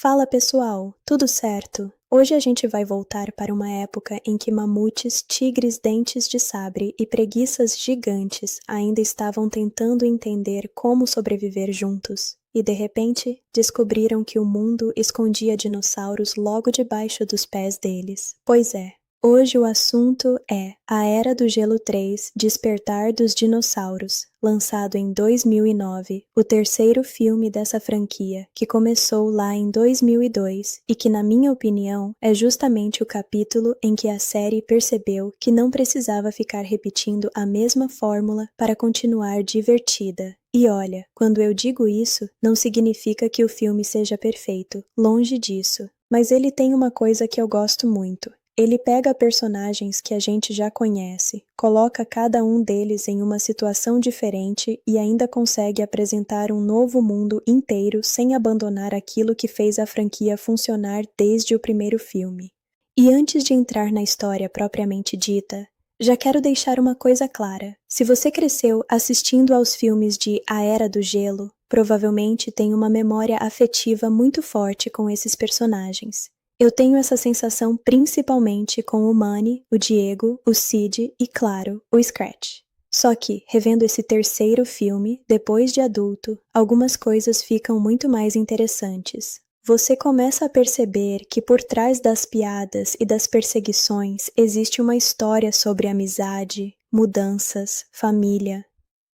Fala pessoal, tudo certo? Hoje a gente vai voltar para uma época em que mamutes, tigres dentes de sabre e preguiças gigantes ainda estavam tentando entender como sobreviver juntos. E de repente, descobriram que o mundo escondia dinossauros logo debaixo dos pés deles. Pois é. Hoje o assunto é A Era do Gelo 3, Despertar dos Dinossauros, lançado em 2009, o terceiro filme dessa franquia, que começou lá em 2002 e que, na minha opinião, é justamente o capítulo em que a série percebeu que não precisava ficar repetindo a mesma fórmula para continuar divertida. E olha, quando eu digo isso, não significa que o filme seja perfeito, longe disso, mas ele tem uma coisa que eu gosto muito. Ele pega personagens que a gente já conhece, coloca cada um deles em uma situação diferente e ainda consegue apresentar um novo mundo inteiro sem abandonar aquilo que fez a franquia funcionar desde o primeiro filme. E antes de entrar na história propriamente dita, já quero deixar uma coisa clara. Se você cresceu assistindo aos filmes de A Era do Gelo, provavelmente tem uma memória afetiva muito forte com esses personagens. Eu tenho essa sensação principalmente com o Manny, o Diego, o Sid e, claro, o Scratch. Só que, revendo esse terceiro filme, depois de adulto, algumas coisas ficam muito mais interessantes. Você começa a perceber que por trás das piadas e das perseguições existe uma história sobre amizade, mudanças, família.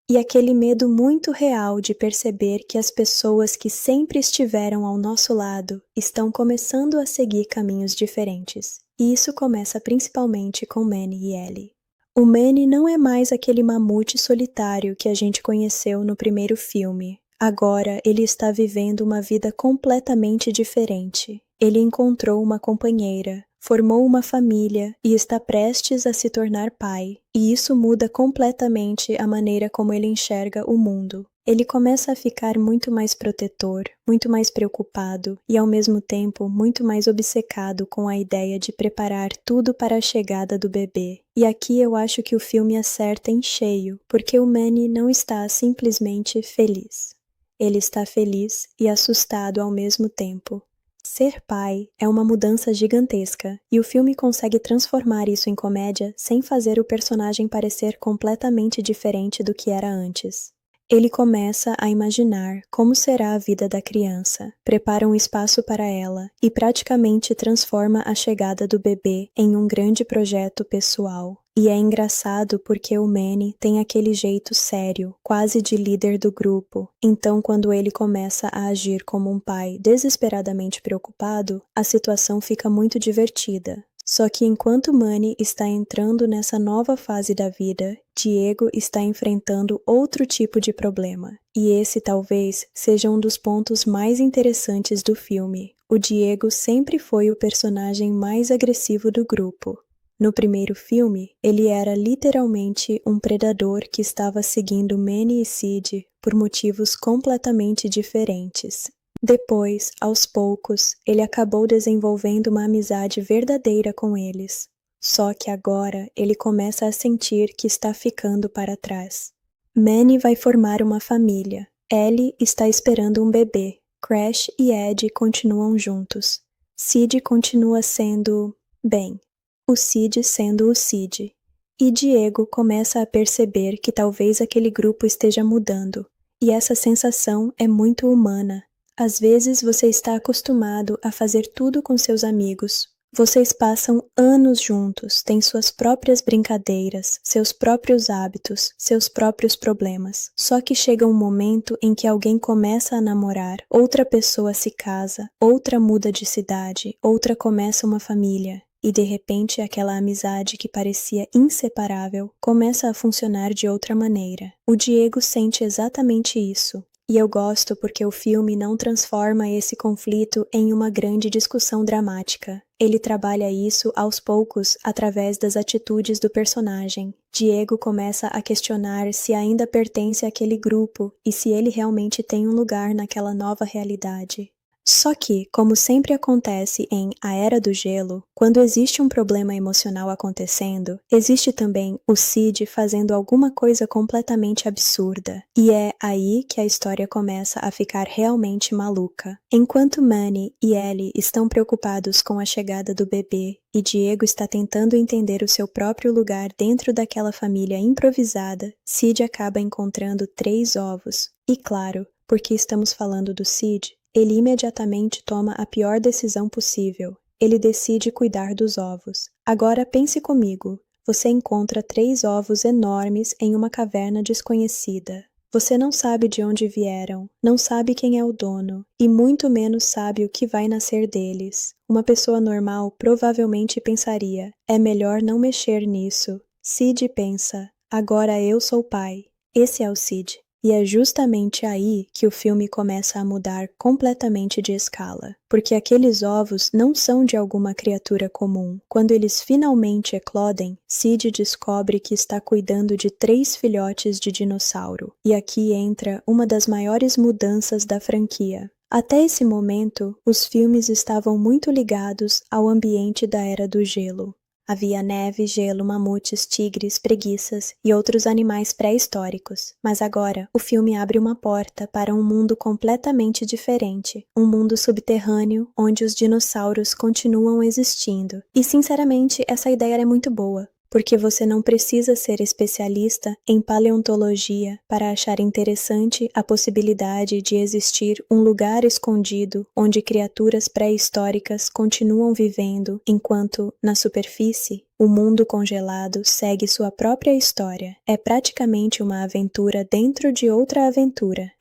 E aquele medo muito real de perceber que as pessoas que sempre estiveram ao nosso lado estão começando a seguir caminhos diferentes. E isso começa principalmente com Manny e Ellie. O Manny não é mais aquele mamute solitário que a gente conheceu no primeiro filme. Agora ele está vivendo uma vida completamente diferente. Ele encontrou uma companheira, formou uma família e está prestes a se tornar pai, e isso muda completamente a maneira como ele enxerga o mundo. Ele começa a ficar muito mais protetor, muito mais preocupado e, ao mesmo tempo, muito mais obcecado com a ideia de preparar tudo para a chegada do bebê. E aqui eu acho que o filme acerta em cheio, porque o Manny não está simplesmente feliz. Ele está feliz e assustado ao mesmo tempo. Ser pai é uma mudança gigantesca, e o filme consegue transformar isso em comédia sem fazer o personagem parecer completamente diferente do que era antes. Ele começa a imaginar como será a vida da criança, prepara um espaço para ela e praticamente transforma a chegada do bebê em um grande projeto pessoal. E é engraçado porque o Manny tem aquele jeito sério, quase de líder do grupo. Então, quando ele começa a agir como um pai desesperadamente preocupado, a situação fica muito divertida. Só que enquanto Manny está entrando nessa nova fase da vida, Diego está enfrentando outro tipo de problema. E esse talvez seja um dos pontos mais interessantes do filme. O Diego sempre foi o personagem mais agressivo do grupo. No primeiro filme, ele era literalmente um predador que estava seguindo Manny e Sid por motivos completamente diferentes. Depois, aos poucos, ele acabou desenvolvendo uma amizade verdadeira com eles. Só que agora ele começa a sentir que está ficando para trás. Manny vai formar uma família. Ellie está esperando um bebê. Crash e Ed continuam juntos. Sid continua sendo, bem, o Sid sendo o Sid. E Diego começa a perceber que talvez aquele grupo esteja mudando. E essa sensação é muito humana. Às vezes você está acostumado a fazer tudo com seus amigos. Vocês passam anos juntos, têm suas próprias brincadeiras, seus próprios hábitos, seus próprios problemas. Só que chega um momento em que alguém começa a namorar, outra pessoa se casa, outra muda de cidade, outra começa uma família. E de repente aquela amizade que parecia inseparável começa a funcionar de outra maneira. O Diego sente exatamente isso. E eu gosto porque o filme não transforma esse conflito em uma grande discussão dramática. Ele trabalha isso aos poucos através das atitudes do personagem. Diego começa a questionar se ainda pertence àquele grupo e se ele realmente tem um lugar naquela nova realidade. Só que, como sempre acontece em A Era do Gelo, quando existe um problema emocional acontecendo, existe também o Sid fazendo alguma coisa completamente absurda. E é aí que a história começa a ficar realmente maluca. Enquanto Manny e Ellie estão preocupados com a chegada do bebê e Diego está tentando entender o seu próprio lugar dentro daquela família improvisada, Sid acaba encontrando 3 ovos. E claro, porque estamos falando do Sid, ele imediatamente toma a pior decisão possível. Ele decide cuidar dos ovos. Agora pense comigo. Você encontra 3 ovos enormes em uma caverna desconhecida. Você não sabe de onde vieram, não sabe quem é o dono, e muito menos sabe o que vai nascer deles. Uma pessoa normal provavelmente pensaria, é melhor não mexer nisso. Sid pensa, agora eu sou pai. Esse é o Sid. E é justamente aí que o filme começa a mudar completamente de escala, porque aqueles ovos não são de alguma criatura comum. Quando eles finalmente eclodem, Sid descobre que está cuidando de 3 filhotes de dinossauro. E aqui entra uma das maiores mudanças da franquia. Até esse momento, os filmes estavam muito ligados ao ambiente da Era do Gelo. Havia neve, gelo, mamutes, tigres, preguiças e outros animais pré-históricos. Mas agora, o filme abre uma porta para um mundo completamente diferente. Um mundo subterrâneo, onde os dinossauros continuam existindo. E, sinceramente, essa ideia é muito boa. Porque você não precisa ser especialista em paleontologia para achar interessante a possibilidade de existir um lugar escondido onde criaturas pré-históricas continuam vivendo, enquanto, na superfície, o mundo congelado segue sua própria história. É praticamente uma aventura dentro de outra aventura.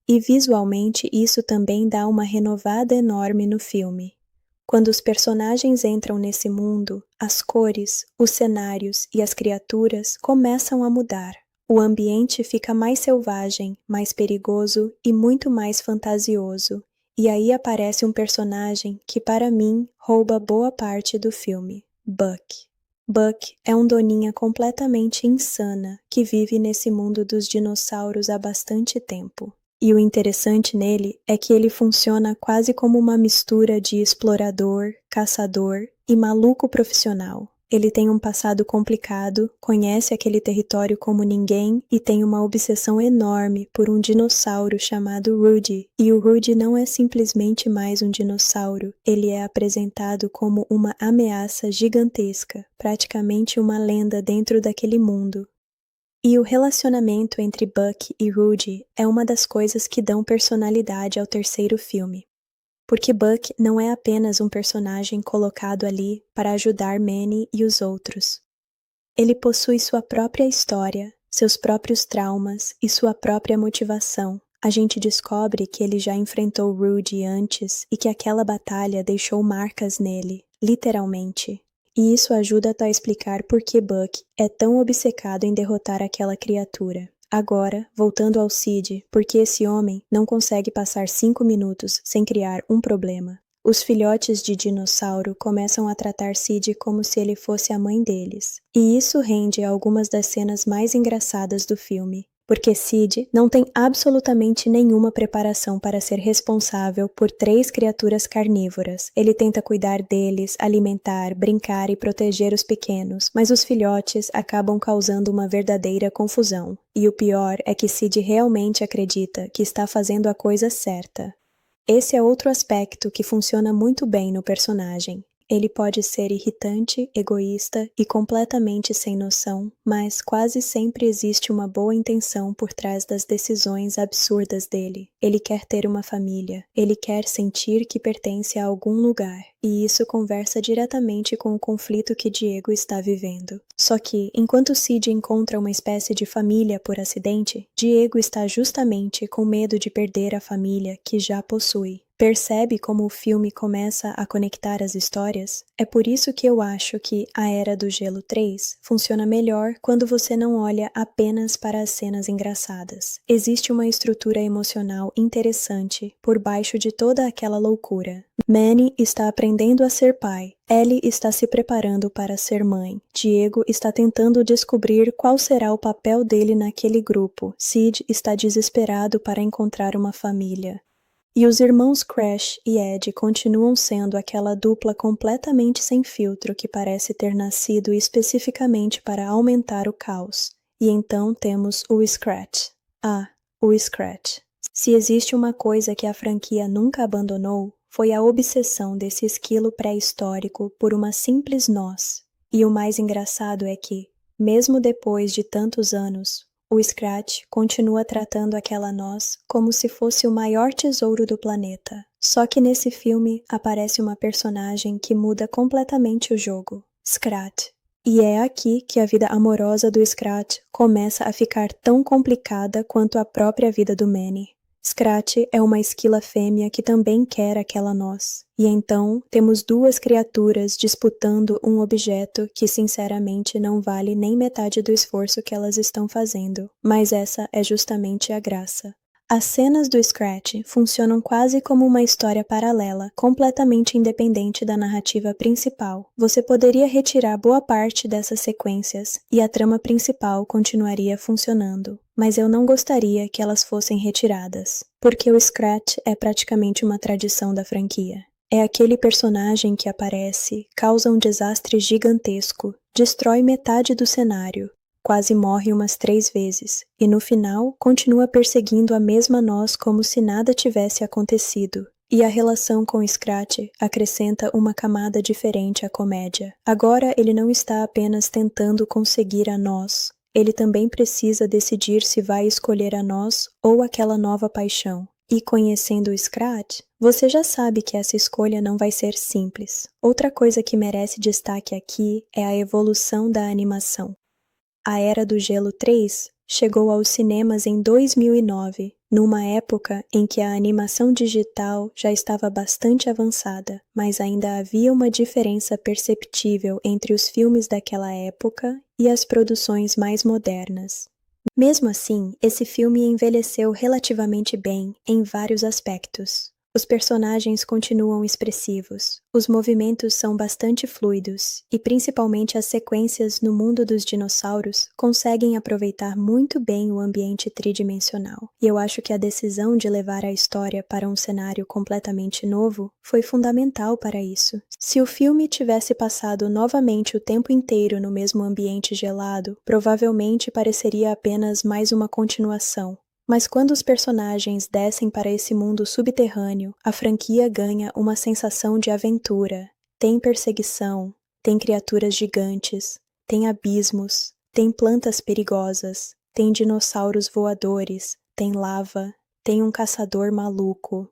E visualmente isso também dá uma renovada enorme no filme. Quando os personagens entram nesse mundo, as cores, os cenários e as criaturas começam a mudar. O ambiente fica mais selvagem, mais perigoso e muito mais fantasioso. E aí aparece um personagem que, para mim, rouba boa parte do filme: Buck. Buck é um doninha completamente insana que vive nesse mundo dos dinossauros há bastante tempo. E o interessante nele é que ele funciona quase como uma mistura de explorador, caçador e maluco profissional. Ele tem um passado complicado, conhece aquele território como ninguém e tem uma obsessão enorme por um dinossauro chamado Rudy. E o Rudy não é simplesmente mais um dinossauro, ele é apresentado como uma ameaça gigantesca, praticamente uma lenda dentro daquele mundo. E o relacionamento entre Buck e Rudy é uma das coisas que dão personalidade ao terceiro filme. Porque Buck não é apenas um personagem colocado ali para ajudar Manny e os outros. Ele possui sua própria história, seus próprios traumas e sua própria motivação. A gente descobre que ele já enfrentou Rudy antes e que aquela batalha deixou marcas nele, literalmente. E isso ajuda a explicar por que Buck é tão obcecado em derrotar aquela criatura. Agora, voltando ao Sid, porque esse homem não consegue passar 5 minutos sem criar um problema. Os filhotes de dinossauro começam a tratar Sid como se ele fosse a mãe deles. E isso rende algumas das cenas mais engraçadas do filme. Porque Sid não tem absolutamente nenhuma preparação para ser responsável por 3 criaturas carnívoras. Ele tenta cuidar deles, alimentar, brincar e proteger os pequenos, mas os filhotes acabam causando uma verdadeira confusão. E o pior é que Sid realmente acredita que está fazendo a coisa certa. Esse é outro aspecto que funciona muito bem no personagem. Ele pode ser irritante, egoísta e completamente sem noção, mas quase sempre existe uma boa intenção por trás das decisões absurdas dele. Ele quer ter uma família, ele quer sentir que pertence a algum lugar, e isso conversa diretamente com o conflito que Diego está vivendo. Só que, enquanto Sid encontra uma espécie de família por acidente, Diego está justamente com medo de perder a família que já possui. Percebe como o filme começa a conectar as histórias? É por isso que eu acho que A Era do Gelo 3 funciona melhor quando você não olha apenas para as cenas engraçadas. Existe uma estrutura emocional interessante por baixo de toda aquela loucura. Manny está aprendendo a ser pai. Ellie está se preparando para ser mãe. Diego está tentando descobrir qual será o papel dele naquele grupo. Sid está desesperado para encontrar uma família. E os irmãos Crash e Ed continuam sendo aquela dupla completamente sem filtro que parece ter nascido especificamente para aumentar o caos. E então temos o Scratch. O Scratch. Se existe uma coisa que a franquia nunca abandonou, foi a obsessão desse esquilo pré-histórico por uma simples noz. E o mais engraçado é que, mesmo depois de tantos anos, o Scratch continua tratando aquela noz como se fosse o maior tesouro do planeta. Só que nesse filme aparece uma personagem que muda completamente o jogo, Scrat. E é aqui que a vida amorosa do Scrat começa a ficar tão complicada quanto a própria vida do Manny. Scrat é uma esquila fêmea que também quer aquela noz. E então temos duas criaturas disputando um objeto que sinceramente não vale nem metade do esforço que elas estão fazendo. Mas essa é justamente a graça. As cenas do Scratch funcionam quase como uma história paralela, completamente independente da narrativa principal. Você poderia retirar boa parte dessas sequências e a trama principal continuaria funcionando, mas eu não gostaria que elas fossem retiradas, porque o Scratch é praticamente uma tradição da franquia. É aquele personagem que aparece, causa um desastre gigantesco, destrói metade do cenário, quase morre umas 3 vezes, e no final continua perseguindo a mesma noz como se nada tivesse acontecido. E a relação com Scratch acrescenta uma camada diferente à comédia. Agora ele não está apenas tentando conseguir a noz, ele também precisa decidir se vai escolher a noz ou aquela nova paixão. E conhecendo o Scratch, você já sabe que essa escolha não vai ser simples. Outra coisa que merece destaque aqui é a evolução da animação. A Era do Gelo 3 chegou aos cinemas em 2009, numa época em que a animação digital já estava bastante avançada, mas ainda havia uma diferença perceptível entre os filmes daquela época e as produções mais modernas. Mesmo assim, esse filme envelheceu relativamente bem em vários aspectos. Os personagens continuam expressivos, os movimentos são bastante fluidos, e principalmente as sequências no mundo dos dinossauros conseguem aproveitar muito bem o ambiente tridimensional. E eu acho que a decisão de levar a história para um cenário completamente novo foi fundamental para isso. Se o filme tivesse passado novamente o tempo inteiro no mesmo ambiente gelado, provavelmente pareceria apenas mais uma continuação. Mas quando os personagens descem para esse mundo subterrâneo, a franquia ganha uma sensação de aventura. Tem perseguição, tem criaturas gigantes, tem abismos, tem plantas perigosas, tem dinossauros voadores, tem lava, tem um caçador maluco.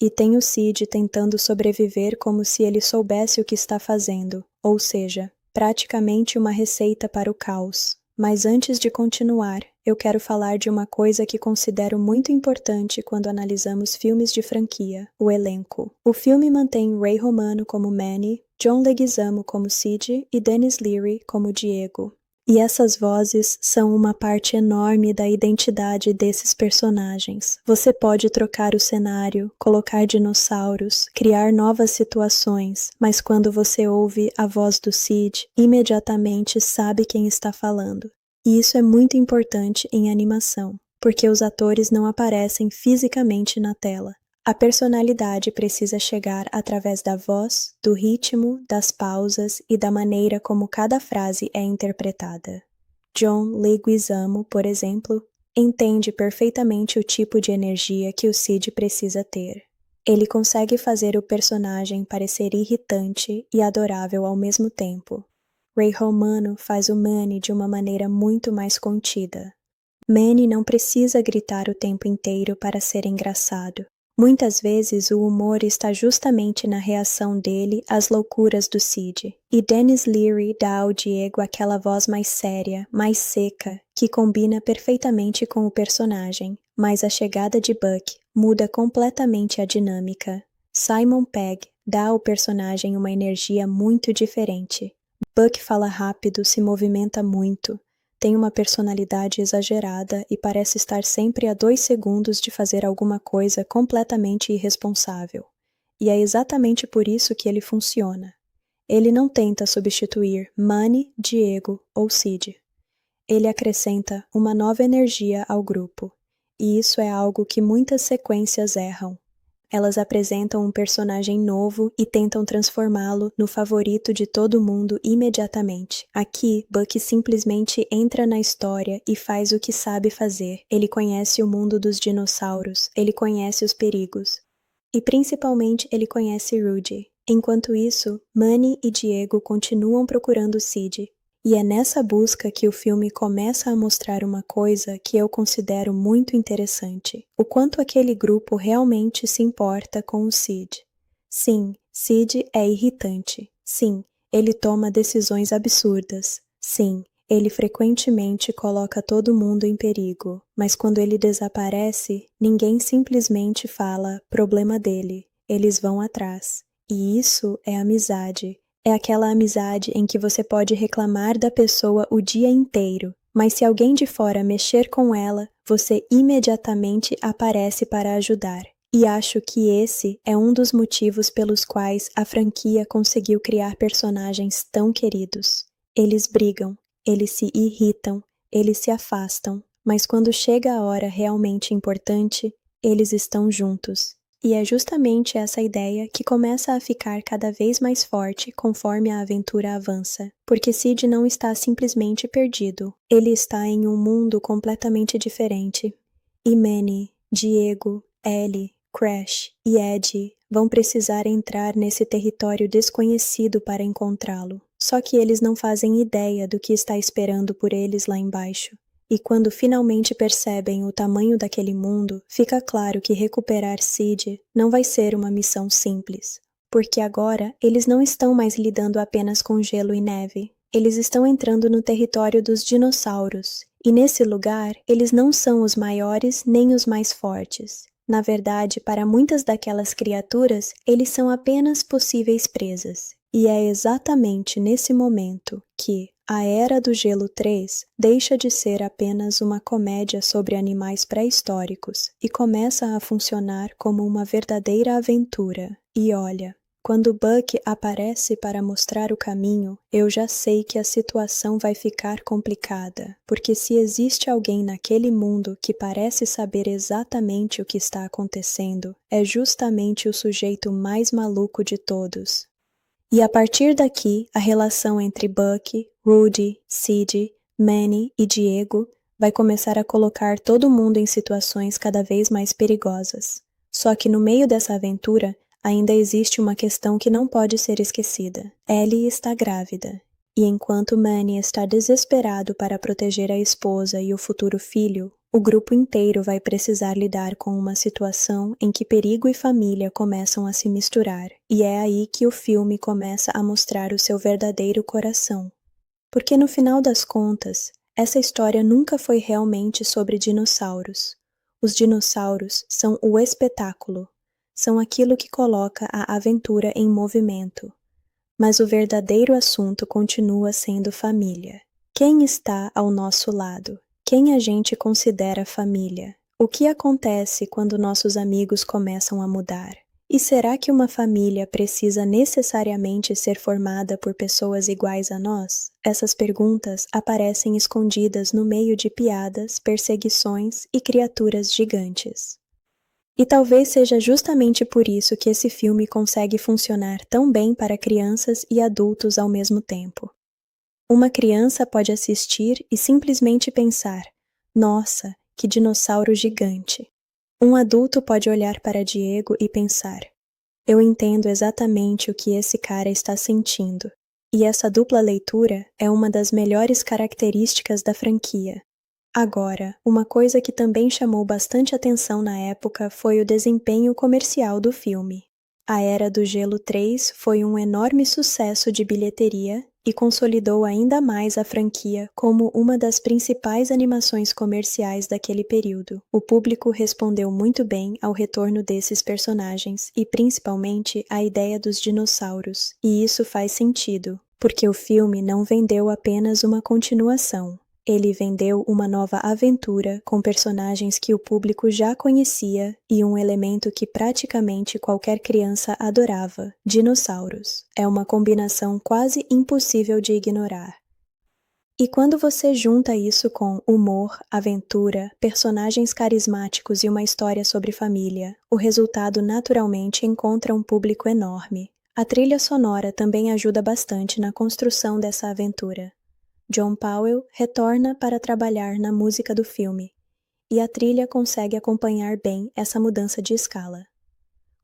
E tem o Sid tentando sobreviver como se ele soubesse o que está fazendo, ou seja, praticamente uma receita para o caos. Mas antes de continuar, eu quero falar de uma coisa que considero muito importante quando analisamos filmes de franquia, o elenco. O filme mantém Ray Romano como Manny, John Leguizamo como Sid e Denis Leary como Diego. E essas vozes são uma parte enorme da identidade desses personagens. Você pode trocar o cenário, colocar dinossauros, criar novas situações, mas quando você ouve a voz do Sid, imediatamente sabe quem está falando. E isso é muito importante em animação, porque os atores não aparecem fisicamente na tela. A personalidade precisa chegar através da voz, do ritmo, das pausas e da maneira como cada frase é interpretada. John Leguizamo, por exemplo, entende perfeitamente o tipo de energia que o Sid precisa ter. Ele consegue fazer o personagem parecer irritante e adorável ao mesmo tempo. Ray Romano faz o Manny de uma maneira muito mais contida. Manny não precisa gritar o tempo inteiro para ser engraçado. Muitas vezes o humor está justamente na reação dele às loucuras do Sid. E Denis Leary dá ao Diego aquela voz mais séria, mais seca, que combina perfeitamente com o personagem, mas a chegada de Buck muda completamente a dinâmica. Simon Pegg dá ao personagem uma energia muito diferente. Buck fala rápido, se movimenta muito, tem uma personalidade exagerada e parece estar sempre a 2 segundos de fazer alguma coisa completamente irresponsável. E é exatamente por isso que ele funciona. Ele não tenta substituir Manny, Diego ou Sid. Ele acrescenta uma nova energia ao grupo. E isso é algo que muitas sequências erram. Elas apresentam um personagem novo e tentam transformá-lo no favorito de todo mundo imediatamente. Aqui, Buck simplesmente entra na história e faz o que sabe fazer. Ele conhece o mundo dos dinossauros, ele conhece os perigos. E principalmente ele conhece Rudy. Enquanto isso, Manny e Diego continuam procurando Sid. E é nessa busca que o filme começa a mostrar uma coisa que eu considero muito interessante: o quanto aquele grupo realmente se importa com o Sid. Sim, Sid é irritante. Sim, ele toma decisões absurdas. Sim, ele frequentemente coloca todo mundo em perigo, mas quando ele desaparece, ninguém simplesmente fala "problema dele", eles vão atrás. E isso é amizade. É aquela amizade em que você pode reclamar da pessoa o dia inteiro, mas se alguém de fora mexer com ela, você imediatamente aparece para ajudar. E acho que esse é um dos motivos pelos quais a franquia conseguiu criar personagens tão queridos. Eles brigam, eles se irritam, eles se afastam, mas quando chega a hora realmente importante, eles estão juntos. E é justamente essa ideia que começa a ficar cada vez mais forte conforme a aventura avança, porque Sid não está simplesmente perdido, ele está em um mundo completamente diferente. E Manny, Diego, Ellie, Crash e Ed vão precisar entrar nesse território desconhecido para encontrá-lo. Só que eles não fazem ideia do que está esperando por eles lá embaixo. E quando finalmente percebem o tamanho daquele mundo, fica claro que recuperar Sid não vai ser uma missão simples, porque agora eles não estão mais lidando apenas com gelo e neve. Eles estão entrando no território dos dinossauros, e nesse lugar eles não são os maiores nem os mais fortes. Na verdade, para muitas daquelas criaturas, eles são apenas possíveis presas. E é exatamente nesse momento que a Era do Gelo 3 deixa de ser apenas uma comédia sobre animais pré-históricos e começa a funcionar como uma verdadeira aventura. E olha, quando Buck aparece para mostrar o caminho, eu já sei que a situação vai ficar complicada, porque se existe alguém naquele mundo que parece saber exatamente o que está acontecendo, é justamente o sujeito mais maluco de todos. E a partir daqui, a relação entre Buck, Rudy, Sid, Manny e Diego vai começar a colocar todo mundo em situações cada vez mais perigosas. Só que no meio dessa aventura, ainda existe uma questão que não pode ser esquecida. Ellie está grávida. E enquanto Manny está desesperado para proteger a esposa e o futuro filho, o grupo inteiro vai precisar lidar com uma situação em que perigo e família começam a se misturar, e é aí que o filme começa a mostrar o seu verdadeiro coração. Porque no final das contas, essa história nunca foi realmente sobre dinossauros. Os dinossauros são o espetáculo, são aquilo que coloca a aventura em movimento. Mas o verdadeiro assunto continua sendo família. Quem está ao nosso lado? Quem a gente considera família? O que acontece quando nossos amigos começam a mudar? E será que uma família precisa necessariamente ser formada por pessoas iguais a nós? Essas perguntas aparecem escondidas no meio de piadas, perseguições e criaturas gigantes. E talvez seja justamente por isso que esse filme consegue funcionar tão bem para crianças e adultos ao mesmo tempo. Uma criança pode assistir e simplesmente pensar: nossa, que dinossauro gigante. Um adulto pode olhar para Diego e pensar: eu entendo exatamente o que esse cara está sentindo. E essa dupla leitura é uma das melhores características da franquia. Agora, uma coisa que também chamou bastante atenção na época foi o desempenho comercial do filme. A Era do Gelo 3 foi um enorme sucesso de bilheteria e consolidou ainda mais a franquia como uma das principais animações comerciais daquele período. O público respondeu muito bem ao retorno desses personagens e principalmente à ideia dos dinossauros, e isso faz sentido, porque o filme não vendeu apenas uma continuação. Ele vendeu uma nova aventura com personagens que o público já conhecia e um elemento que praticamente qualquer criança adorava: dinossauros. É uma combinação quase impossível de ignorar. E quando você junta isso com humor, aventura, personagens carismáticos e uma história sobre família, o resultado naturalmente encontra um público enorme. A trilha sonora também ajuda bastante na construção dessa aventura. John Powell retorna para trabalhar na música do filme, e a trilha consegue acompanhar bem essa mudança de escala.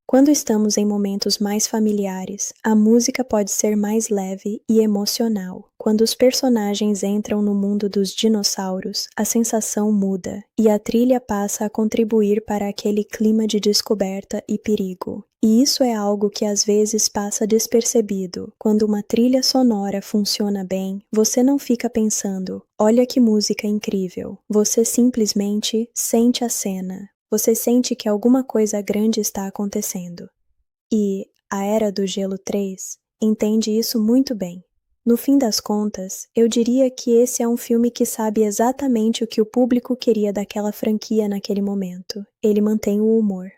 Quando estamos em momentos mais familiares, a música pode ser mais leve e emocional. Quando os personagens entram no mundo dos dinossauros, a sensação muda e a trilha passa a contribuir para aquele clima de descoberta e perigo. E isso é algo que às vezes passa despercebido. Quando uma trilha sonora funciona bem, você não fica pensando, olha que música incrível. Você simplesmente sente a cena. Você sente que alguma coisa grande está acontecendo. E A Era do Gelo 3 entende isso muito bem. No fim das contas, eu diria que esse é um filme que sabe exatamente o que o público queria daquela franquia naquele momento. Ele mantém o humor,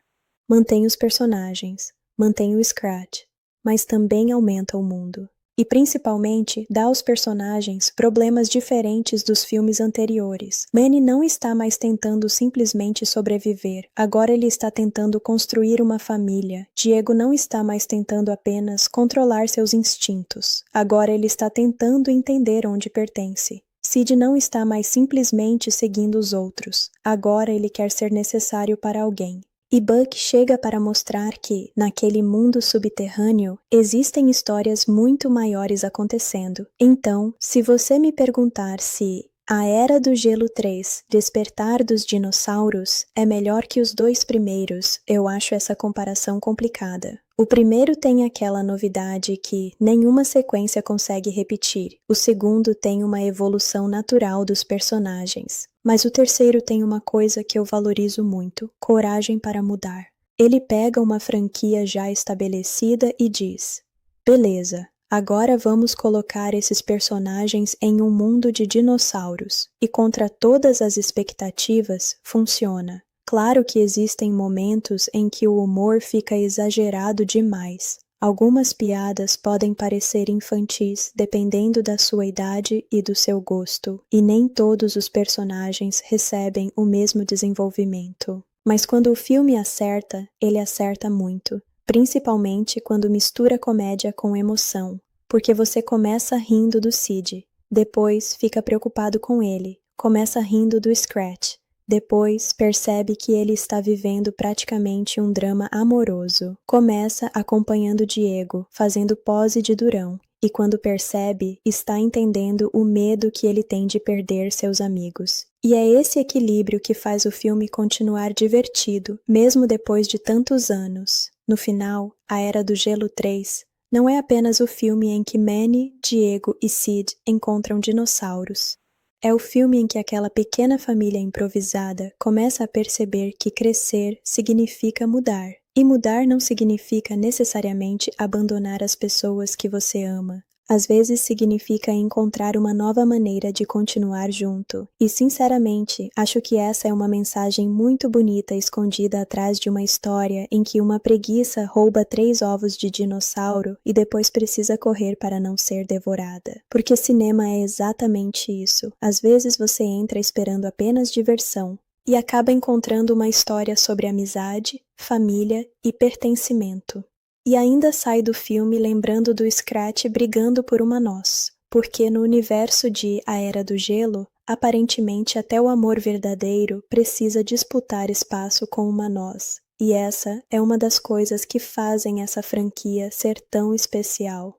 mantém os personagens, mantém o Scratch, mas também aumenta o mundo. E principalmente dá aos personagens problemas diferentes dos filmes anteriores. Manny não está mais tentando simplesmente sobreviver, agora ele está tentando construir uma família. Diego não está mais tentando apenas controlar seus instintos, agora ele está tentando entender onde pertence. Sid não está mais simplesmente seguindo os outros, agora ele quer ser necessário para alguém. E Buck chega para mostrar que, naquele mundo subterrâneo, existem histórias muito maiores acontecendo. Então, se você me perguntar se A Era do Gelo 3, Despertar dos Dinossauros, é melhor que os dois primeiros, eu acho essa comparação complicada. O primeiro tem aquela novidade que nenhuma sequência consegue repetir. O segundo tem uma evolução natural dos personagens. Mas o terceiro tem uma coisa que eu valorizo muito: coragem para mudar. Ele pega uma franquia já estabelecida e diz: beleza, agora vamos colocar esses personagens em um mundo de dinossauros. E contra todas as expectativas, funciona. Claro que existem momentos em que o humor fica exagerado demais. Algumas piadas podem parecer infantis dependendo da sua idade e do seu gosto, e nem todos os personagens recebem o mesmo desenvolvimento. Mas quando o filme acerta, ele acerta muito, principalmente quando mistura comédia com emoção, porque você começa rindo do Sid, depois fica preocupado com ele, começa rindo do Scratch, depois percebe que ele está vivendo praticamente um drama amoroso. Começa acompanhando Diego, fazendo pose de durão, e quando percebe, está entendendo o medo que ele tem de perder seus amigos. E é esse equilíbrio que faz o filme continuar divertido, mesmo depois de tantos anos. No final, A Era do Gelo 3 não é apenas o filme em que Manny, Diego e Sid encontram dinossauros. É o filme em que aquela pequena família improvisada começa a perceber que crescer significa mudar. E mudar não significa necessariamente abandonar as pessoas que você ama. Às vezes significa encontrar uma nova maneira de continuar junto. E sinceramente, acho que essa é uma mensagem muito bonita escondida atrás de uma história em que uma preguiça rouba 3 ovos de dinossauro e depois precisa correr para não ser devorada. Porque cinema é exatamente isso. Às vezes você entra esperando apenas diversão e acaba encontrando uma história sobre amizade, família e pertencimento. E ainda sai do filme lembrando do Scratch brigando por uma noz, porque no universo de A Era do Gelo, aparentemente até o amor verdadeiro precisa disputar espaço com uma noz. E essa é uma das coisas que fazem essa franquia ser tão especial.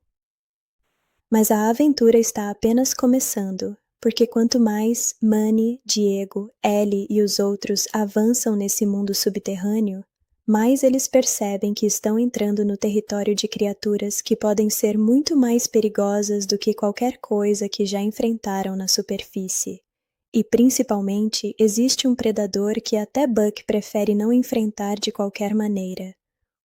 Mas a aventura está apenas começando, porque quanto mais Manny, Diego, Ellie e os outros avançam nesse mundo subterrâneo, mais eles percebem que estão entrando no território de criaturas que podem ser muito mais perigosas do que qualquer coisa que já enfrentaram na superfície. E principalmente, existe um predador que até Buck prefere não enfrentar de qualquer maneira.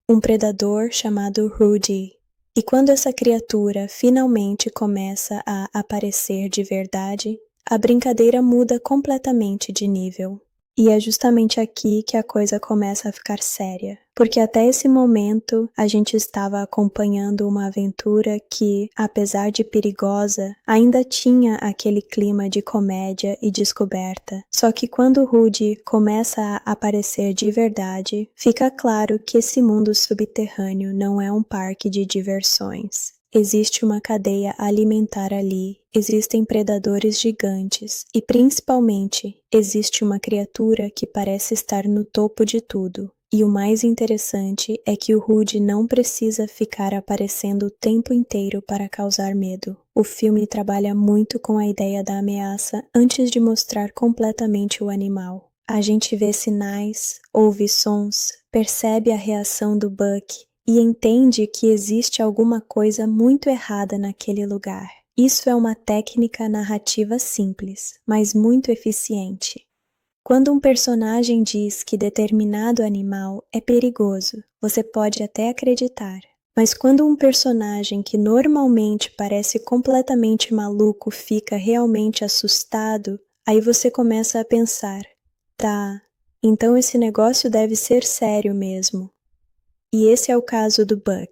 Um predador chamado Rudy. E quando essa criatura finalmente começa a aparecer de verdade, a brincadeira muda completamente de nível. E é justamente aqui que a coisa começa a ficar séria, porque até esse momento a gente estava acompanhando uma aventura que, apesar de perigosa, ainda tinha aquele clima de comédia e descoberta. Só que quando Rudy começa a aparecer de verdade, fica claro que esse mundo subterrâneo não é um parque de diversões. Existe uma cadeia alimentar ali, existem predadores gigantes e, principalmente, existe uma criatura que parece estar no topo de tudo. E o mais interessante é que o Rudy não precisa ficar aparecendo o tempo inteiro para causar medo. O filme trabalha muito com a ideia da ameaça antes de mostrar completamente o animal. A gente vê sinais, ouve sons, percebe a reação do Buck e entende que existe alguma coisa muito errada naquele lugar. Isso é uma técnica narrativa simples, mas muito eficiente. Quando um personagem diz que determinado animal é perigoso, você pode até acreditar. Mas quando um personagem que normalmente parece completamente maluco fica realmente assustado, aí você começa a pensar, tá, então esse negócio deve ser sério mesmo. E esse é o caso do Buck.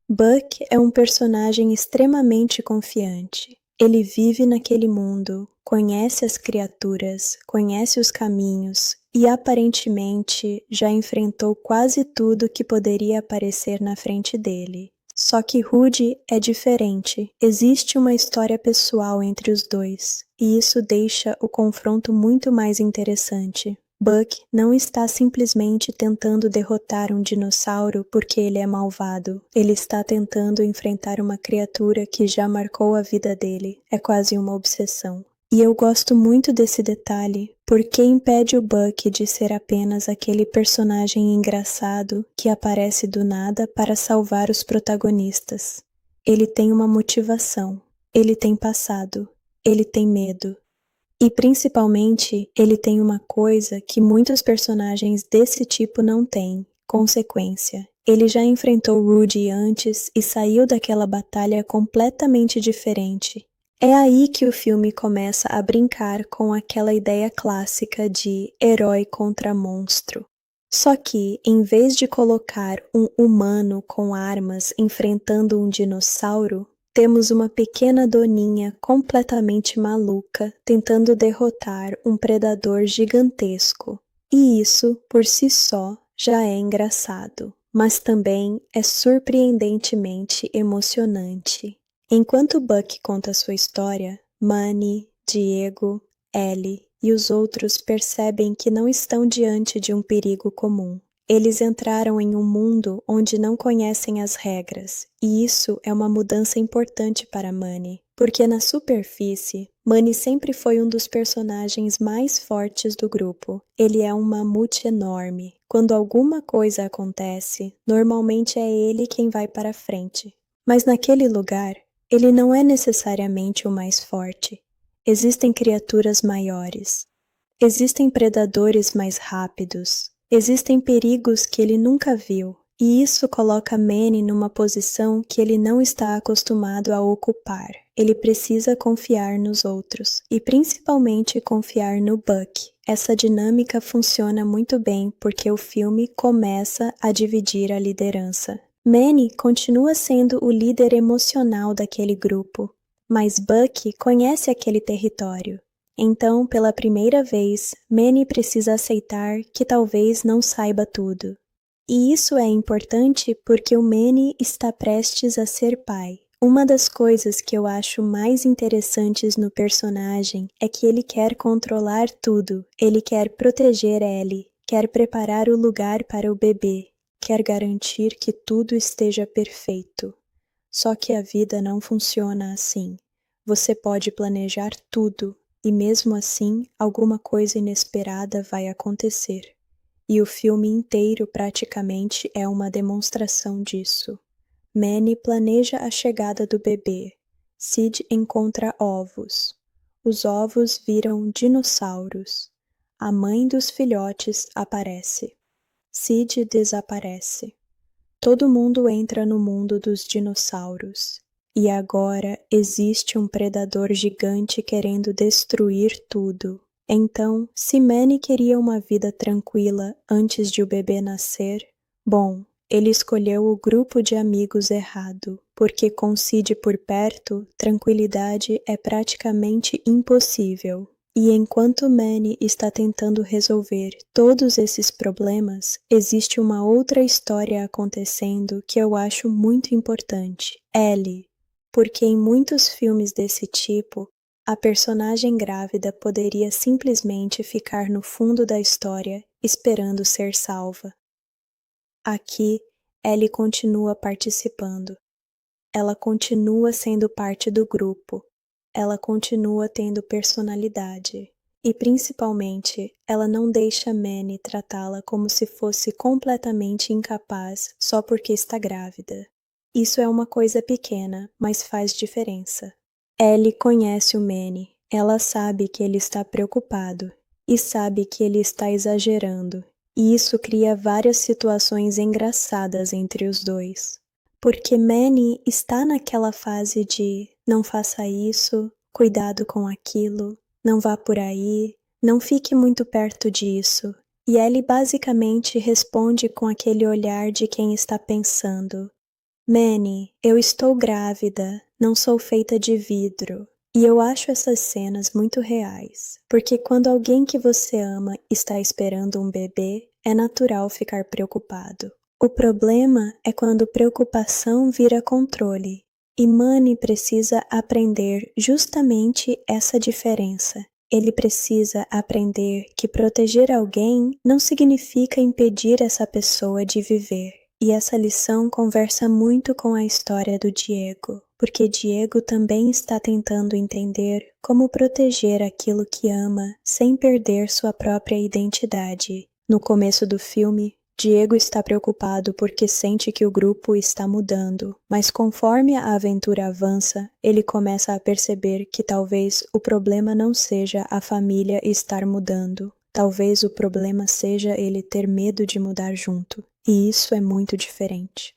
Buck é um personagem extremamente confiante. Ele vive naquele mundo, conhece as criaturas, conhece os caminhos e aparentemente já enfrentou quase tudo que poderia aparecer na frente dele. Só que Rudy é diferente. Existe uma história pessoal entre os dois, e isso deixa o confronto muito mais interessante. Buck não está simplesmente tentando derrotar um dinossauro porque ele é malvado. Ele está tentando enfrentar uma criatura que já marcou a vida dele. É quase uma obsessão. E eu gosto muito desse detalhe, porque impede o Buck de ser apenas aquele personagem engraçado que aparece do nada para salvar os protagonistas. Ele tem uma motivação, ele tem passado, ele tem medo. E principalmente, ele tem uma coisa que muitos personagens desse tipo não têm: consequência. Ele já enfrentou Rudy antes e saiu daquela batalha completamente diferente. É aí que o filme começa a brincar com aquela ideia clássica de herói contra monstro. Só que, em vez de colocar um humano com armas enfrentando um dinossauro, temos uma pequena doninha completamente maluca tentando derrotar um predador gigantesco. E isso, por si só, já é engraçado, mas também é surpreendentemente emocionante. Enquanto Buck conta sua história, Manny, Diego, Ellie e os outros percebem que não estão diante de um perigo comum. Eles entraram em um mundo onde não conhecem as regras, e isso é uma mudança importante para Manny, porque na superfície, Manny sempre foi um dos personagens mais fortes do grupo. Ele é um mamute enorme. Quando alguma coisa acontece, normalmente é ele quem vai para frente. Mas naquele lugar, ele não é necessariamente o mais forte. Existem criaturas maiores. Existem predadores mais rápidos. Existem perigos que ele nunca viu, e isso coloca Manny numa posição que ele não está acostumado a ocupar. Ele precisa confiar nos outros, e principalmente confiar no Buck. Essa dinâmica funciona muito bem porque o filme começa a dividir a liderança. Manny continua sendo o líder emocional daquele grupo, mas Buck conhece aquele território. Então, pela primeira vez, Manny precisa aceitar que talvez não saiba tudo. E isso é importante porque o Manny está prestes a ser pai. Uma das coisas que eu acho mais interessantes no personagem é que ele quer controlar tudo. Ele quer proteger Ellie, quer preparar o lugar para o bebê, quer garantir que tudo esteja perfeito. Só que a vida não funciona assim. Você pode planejar tudo, e mesmo assim, alguma coisa inesperada vai acontecer. E o filme inteiro praticamente é uma demonstração disso. Manny planeja a chegada do bebê. Sid encontra ovos. Os ovos viram dinossauros. A mãe dos filhotes aparece. Sid desaparece. Todo mundo entra no mundo dos dinossauros. E agora existe um predador gigante querendo destruir tudo. Então, se Manny queria uma vida tranquila antes de o bebê nascer, bom, ele escolheu o grupo de amigos errado, porque com Sid por perto, tranquilidade é praticamente impossível. E enquanto Manny está tentando resolver todos esses problemas, existe uma outra história acontecendo que eu acho muito importante, Ellie. Porque em muitos filmes desse tipo, a personagem grávida poderia simplesmente ficar no fundo da história, esperando ser salva. Aqui, Ellie continua participando. Ela continua sendo parte do grupo. Ela continua tendo personalidade. E principalmente, ela não deixa Manny tratá-la como se fosse completamente incapaz só porque está grávida. Isso é uma coisa pequena, mas faz diferença. Ellie conhece o Manny. Ela sabe que ele está preocupado e sabe que ele está exagerando. E isso cria várias situações engraçadas entre os dois. Porque Manny está naquela fase de não faça isso, cuidado com aquilo, não vá por aí, não fique muito perto disso. E Ellie basicamente responde com aquele olhar de quem está pensando: Manny, eu estou grávida, não sou feita de vidro. E eu acho essas cenas muito reais, porque quando alguém que você ama está esperando um bebê, é natural ficar preocupado. O problema é quando preocupação vira controle, e Manny precisa aprender justamente essa diferença. Ele precisa aprender que proteger alguém não significa impedir essa pessoa de viver. E essa lição conversa muito com a história do Diego, porque Diego também está tentando entender como proteger aquilo que ama sem perder sua própria identidade. No começo do filme, Diego está preocupado porque sente que o grupo está mudando, mas conforme a aventura avança, ele começa a perceber que talvez o problema não seja a família estar mudando. Talvez o problema seja ele ter medo de mudar junto. E isso é muito diferente.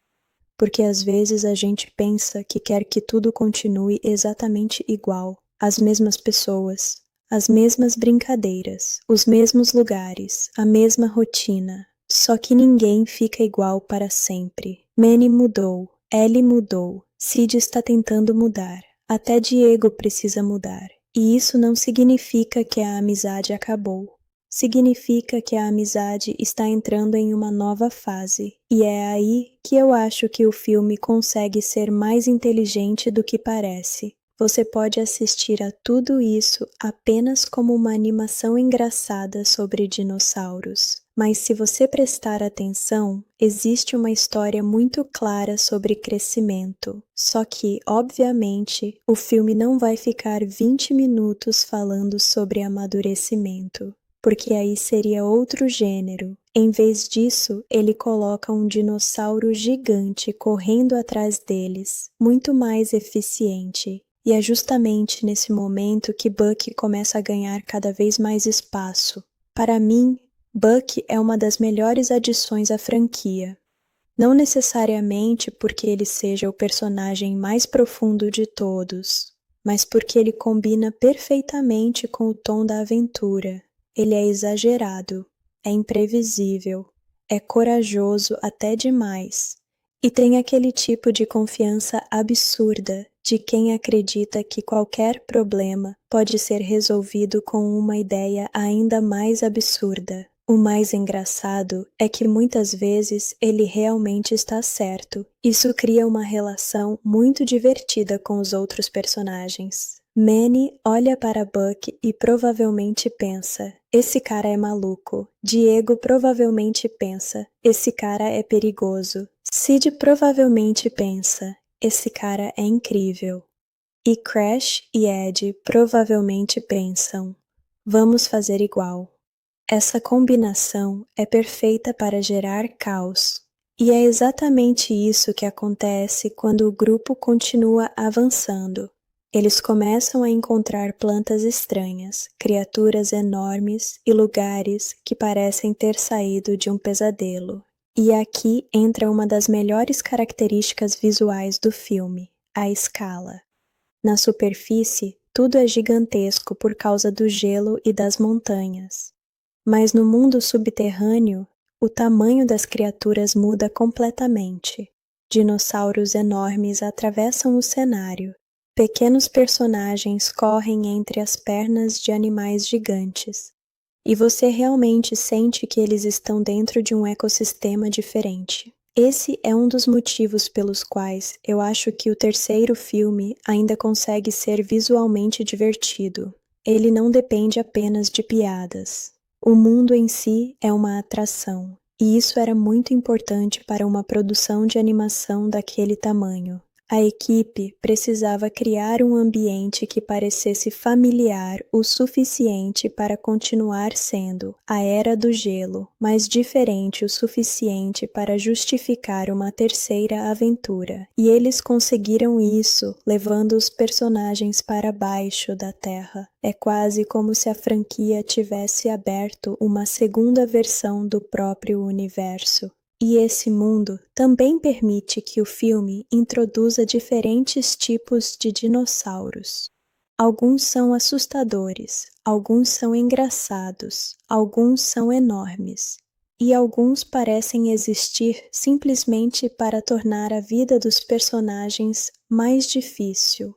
Porque às vezes a gente pensa que quer que tudo continue exatamente igual, as mesmas pessoas, as mesmas brincadeiras, os mesmos lugares, a mesma rotina. Só que ninguém fica igual para sempre. Manny mudou, Ellie mudou, Sid está tentando mudar, até Diego precisa mudar. E isso não significa que a amizade acabou. Significa que a amizade está entrando em uma nova fase, e é aí que eu acho que o filme consegue ser mais inteligente do que parece. Você pode assistir a tudo isso apenas como uma animação engraçada sobre dinossauros. Mas se você prestar atenção, existe uma história muito clara sobre crescimento. Só que, obviamente, o filme não vai ficar 20 minutos falando sobre amadurecimento, porque aí seria outro gênero. Em vez disso, ele coloca um dinossauro gigante correndo atrás deles, muito mais eficiente. E é justamente nesse momento que Buck começa a ganhar cada vez mais espaço. Para mim, Buck é uma das melhores adições à franquia. Não necessariamente porque ele seja o personagem mais profundo de todos, mas porque ele combina perfeitamente com o tom da aventura. Ele é exagerado, é imprevisível, é corajoso até demais, e tem aquele tipo de confiança absurda de quem acredita que qualquer problema pode ser resolvido com uma ideia ainda mais absurda. O mais engraçado é que muitas vezes ele realmente está certo. Isso cria uma relação muito divertida com os outros personagens. Manny olha para Buck e provavelmente pensa: esse cara é maluco. Diego provavelmente pensa: esse cara é perigoso. Sid provavelmente pensa: esse cara é incrível. E Crash e Ed provavelmente pensam: vamos fazer igual. Essa combinação é perfeita para gerar caos. E é exatamente isso que acontece quando o grupo continua avançando. Eles começam a encontrar plantas estranhas, criaturas enormes e lugares que parecem ter saído de um pesadelo. E aqui entra uma das melhores características visuais do filme, a escala. Na superfície, tudo é gigantesco por causa do gelo e das montanhas. Mas no mundo subterrâneo, o tamanho das criaturas muda completamente. Dinossauros enormes atravessam o cenário. Pequenos personagens correm entre as pernas de animais gigantes. E você realmente sente que eles estão dentro de um ecossistema diferente. Esse é um dos motivos pelos quais eu acho que o terceiro filme ainda consegue ser visualmente divertido. Ele não depende apenas de piadas. O mundo em si é uma atração, e isso era muito importante para uma produção de animação daquele tamanho. A equipe precisava criar um ambiente que parecesse familiar o suficiente para continuar sendo a Era do Gelo, mas diferente o suficiente para justificar uma terceira aventura. E eles conseguiram isso, levando os personagens para baixo da Terra. É quase como se a franquia tivesse aberto uma segunda versão do próprio universo. E esse mundo também permite que o filme introduza diferentes tipos de dinossauros. Alguns são assustadores, alguns são engraçados, alguns são enormes, e alguns parecem existir simplesmente para tornar a vida dos personagens mais difícil.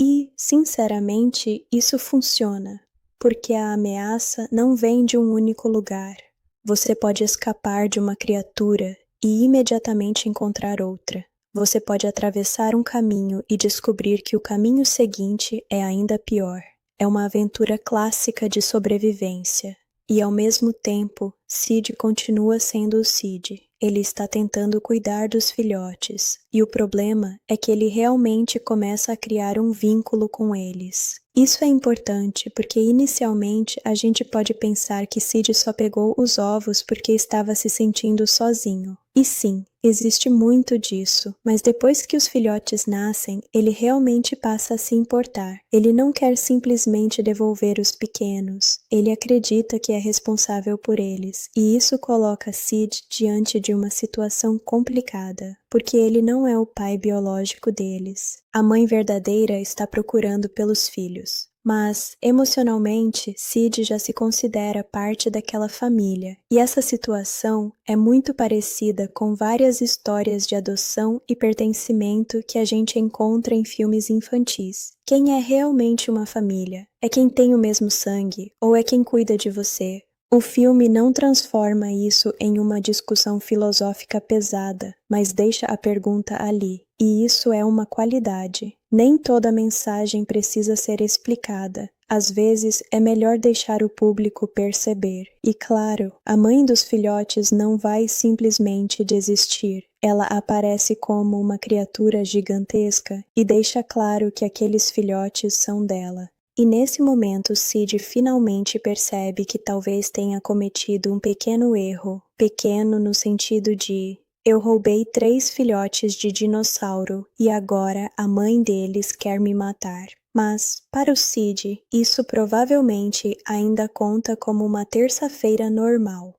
E, sinceramente, isso funciona, porque a ameaça não vem de um único lugar. Você pode escapar de uma criatura e imediatamente encontrar outra. Você pode atravessar um caminho e descobrir que o caminho seguinte é ainda pior. É uma aventura clássica de sobrevivência. E ao mesmo tempo, Sid continua sendo o Sid. Ele está tentando cuidar dos filhotes, e o problema é que ele realmente começa a criar um vínculo com eles. Isso é importante porque inicialmente a gente pode pensar que Sid só pegou os ovos porque estava se sentindo sozinho. E sim, existe muito disso, mas depois que os filhotes nascem, ele realmente passa a se importar. Ele não quer simplesmente devolver os pequenos, ele acredita que é responsável por eles, e isso coloca Sid diante de uma situação complicada, porque ele não é o pai biológico deles. A mãe verdadeira está procurando pelos filhos. Mas, emocionalmente, Sid já se considera parte daquela família, e essa situação é muito parecida com várias histórias de adoção e pertencimento que a gente encontra em filmes infantis. Quem é realmente uma família? É quem tem o mesmo sangue, ou é quem cuida de você? O filme não transforma isso em uma discussão filosófica pesada, mas deixa a pergunta ali, e isso é uma qualidade. Nem toda mensagem precisa ser explicada. Às vezes, é melhor deixar o público perceber. E claro, a mãe dos filhotes não vai simplesmente desistir. Ela aparece como uma criatura gigantesca e deixa claro que aqueles filhotes são dela. E nesse momento Sid finalmente percebe que talvez tenha cometido um pequeno erro, pequeno no sentido de eu roubei 3 filhotes de dinossauro e agora a mãe deles quer me matar. Mas, para o Sid, isso provavelmente ainda conta como uma terça-feira normal.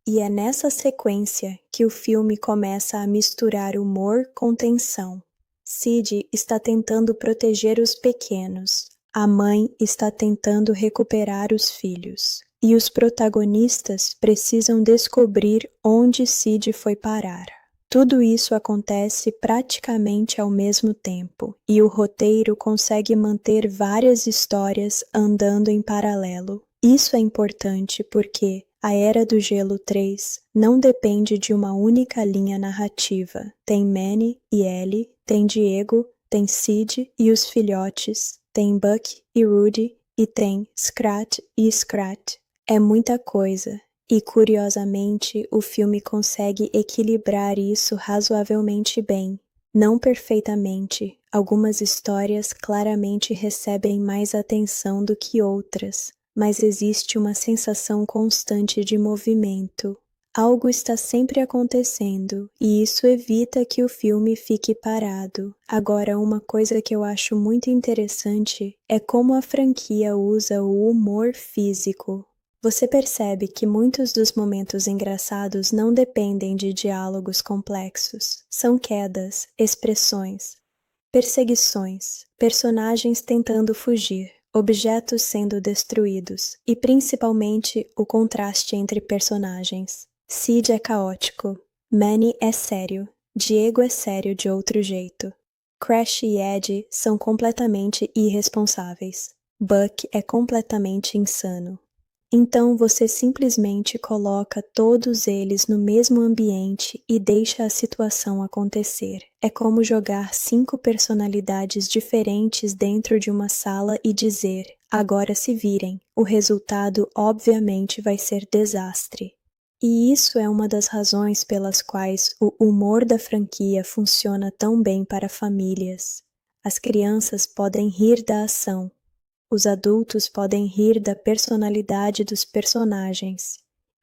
E é nessa sequência que o filme começa a misturar humor com tensão. Sid está tentando proteger os pequenos. A mãe está tentando recuperar os filhos. E os protagonistas precisam descobrir onde Sid foi parar. Tudo isso acontece praticamente ao mesmo tempo, e o roteiro consegue manter várias histórias andando em paralelo. Isso é importante porque a Era do Gelo 3 não depende de uma única linha narrativa. Tem Manny e Ellie, tem Diego, tem Sid e os filhotes, tem Buck e Rudy, e tem Scrat e Scrat. É muita coisa, e curiosamente o filme consegue equilibrar isso razoavelmente bem. Não perfeitamente, algumas histórias claramente recebem mais atenção do que outras, mas existe uma sensação constante de movimento. Algo está sempre acontecendo, e isso evita que o filme fique parado. Agora, uma coisa que eu acho muito interessante é como a franquia usa o humor físico. Você percebe que muitos dos momentos engraçados não dependem de diálogos complexos. São quedas, expressões. perseguições, personagens tentando fugir, objetos sendo destruídos e principalmente o contraste entre personagens. Sid é caótico, Manny é sério, Diego é sério de outro jeito. Crash e Ed são completamente irresponsáveis. Buck é completamente insano. Então você simplesmente coloca todos eles no mesmo ambiente e deixa a situação acontecer. É como jogar 5 personalidades diferentes dentro de uma sala e dizer, agora se virem. O resultado obviamente vai ser desastre. E isso é uma das razões pelas quais o humor da franquia funciona tão bem para famílias. As crianças podem rir da ação. Os adultos podem rir da personalidade dos personagens.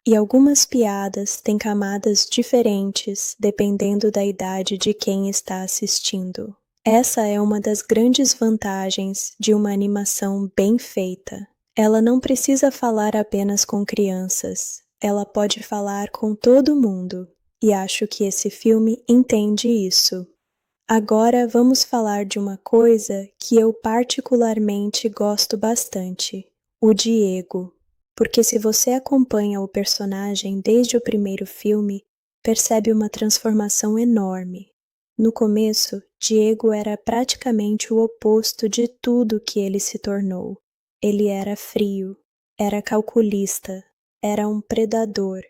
E algumas piadas têm camadas diferentes dependendo da idade de quem está assistindo. Essa é uma das grandes vantagens de uma animação bem feita. Ela não precisa falar apenas com crianças. Ela pode falar com todo mundo. E acho que esse filme entende isso. Agora vamos falar de uma coisa que eu particularmente gosto bastante, o Diego. Porque se você acompanha o personagem desde o primeiro filme, percebe uma transformação enorme. No começo, Diego era praticamente o oposto de tudo que ele se tornou. Ele era frio, era calculista, era um predador.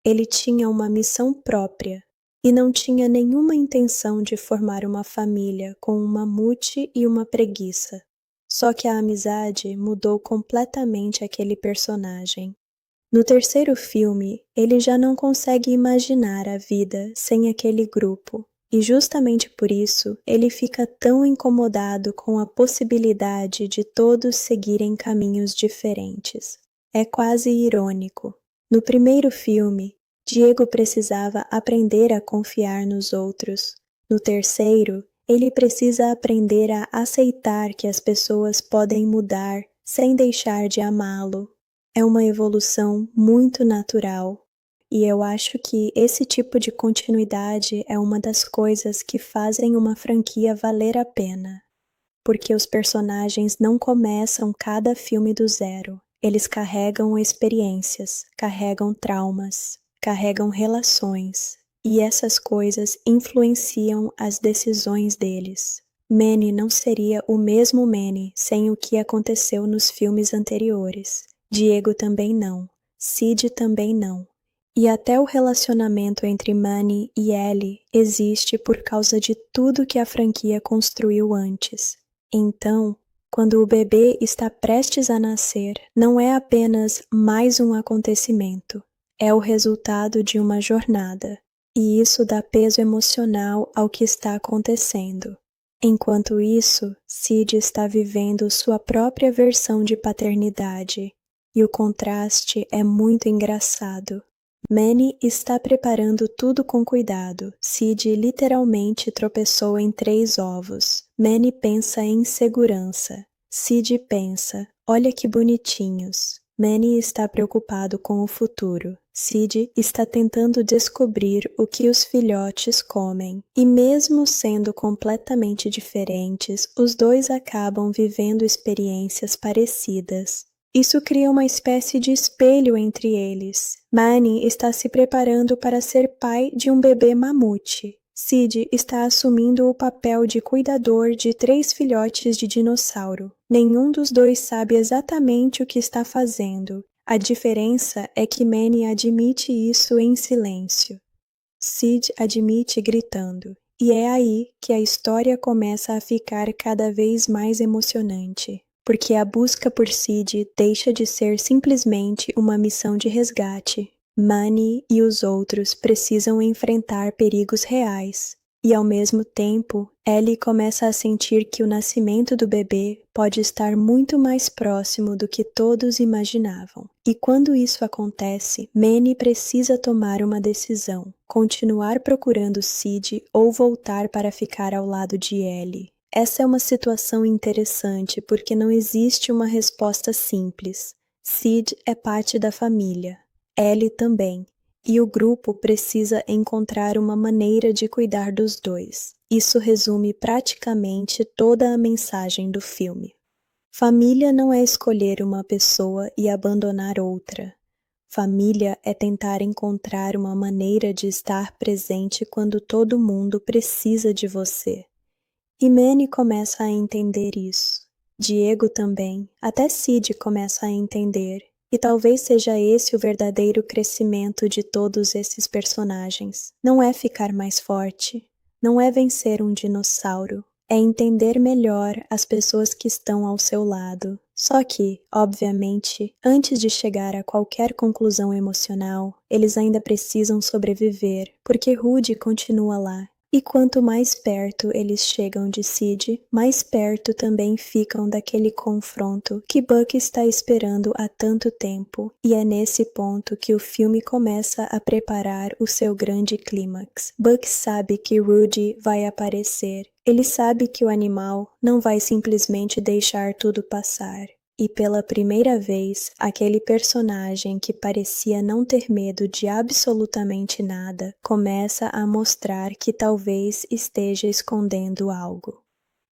Ele tinha uma missão própria. E não tinha nenhuma intenção de formar uma família com um mamute e uma preguiça. Só que a amizade mudou completamente aquele personagem. No terceiro filme, ele já não consegue imaginar a vida sem aquele grupo, e justamente por isso ele fica tão incomodado com a possibilidade de todos seguirem caminhos diferentes. É quase irônico. No primeiro filme, Diego precisava aprender a confiar nos outros. No terceiro, ele precisa aprender a aceitar que as pessoas podem mudar sem deixar de amá-lo. É uma evolução muito natural, e eu acho que esse tipo de continuidade é uma das coisas que fazem uma franquia valer a pena. Porque os personagens não começam cada filme do zero. Eles carregam experiências, carregam traumas, carregam relações, e essas coisas influenciam as decisões deles. Manny não seria o mesmo Manny sem o que aconteceu nos filmes anteriores. Diego também não. Sid também não. E até o relacionamento entre Manny e Ellie existe por causa de tudo que a franquia construiu antes. Então, quando o bebê está prestes a nascer, não é apenas mais um acontecimento, é o resultado de uma jornada, e isso dá peso emocional ao que está acontecendo. Enquanto isso, Sid está vivendo sua própria versão de paternidade, e o contraste é muito engraçado. Manny está preparando tudo com cuidado. Sid literalmente tropeçou em 3 ovos. Manny pensa em segurança. Sid pensa, olha que bonitinhos. Manny está preocupado com o futuro. Sid está tentando descobrir o que os filhotes comem. E mesmo sendo completamente diferentes, os dois acabam vivendo experiências parecidas. Isso cria uma espécie de espelho entre eles. Manny está se preparando para ser pai de um bebê mamute. Sid está assumindo o papel de cuidador de 3 filhotes de dinossauro. Nenhum dos dois sabe exatamente o que está fazendo. A diferença é que Manny admite isso em silêncio. Sid admite gritando. E é aí que a história começa a ficar cada vez mais emocionante. Porque a busca por Sid deixa de ser simplesmente uma missão de resgate. Manny e os outros precisam enfrentar perigos reais. E ao mesmo tempo, Ellie começa a sentir que o nascimento do bebê pode estar muito mais próximo do que todos imaginavam. E quando isso acontece, Manny precisa tomar uma decisão: continuar procurando Sid ou voltar para ficar ao lado de Ellie. Essa é uma situação interessante porque não existe uma resposta simples. Sid é parte da família. Ellie também. e o grupo precisa encontrar uma maneira de cuidar dos dois. Isso resume praticamente toda a mensagem do filme. Família não é escolher uma pessoa e abandonar outra. Família é tentar encontrar uma maneira de estar presente quando todo mundo precisa de você. E Manny começa a entender isso. Diego também, até Sid começa a entender. E talvez seja esse o verdadeiro crescimento de todos esses personagens. Não é ficar mais forte, não é vencer um dinossauro, é entender melhor as pessoas que estão ao seu lado. Só que, obviamente, antes de chegar a qualquer conclusão emocional, eles ainda precisam sobreviver, porque Rudy continua lá. E quanto mais perto eles chegam de Sid, mais perto também ficam daquele confronto que Buck está esperando há tanto tempo, e é nesse ponto que o filme começa a preparar o seu grande clímax. Buck sabe que Rudy vai aparecer, ele sabe que o animal não vai simplesmente deixar tudo passar. E pela primeira vez, aquele personagem que parecia não ter medo de absolutamente nada, começa a mostrar que talvez esteja escondendo algo.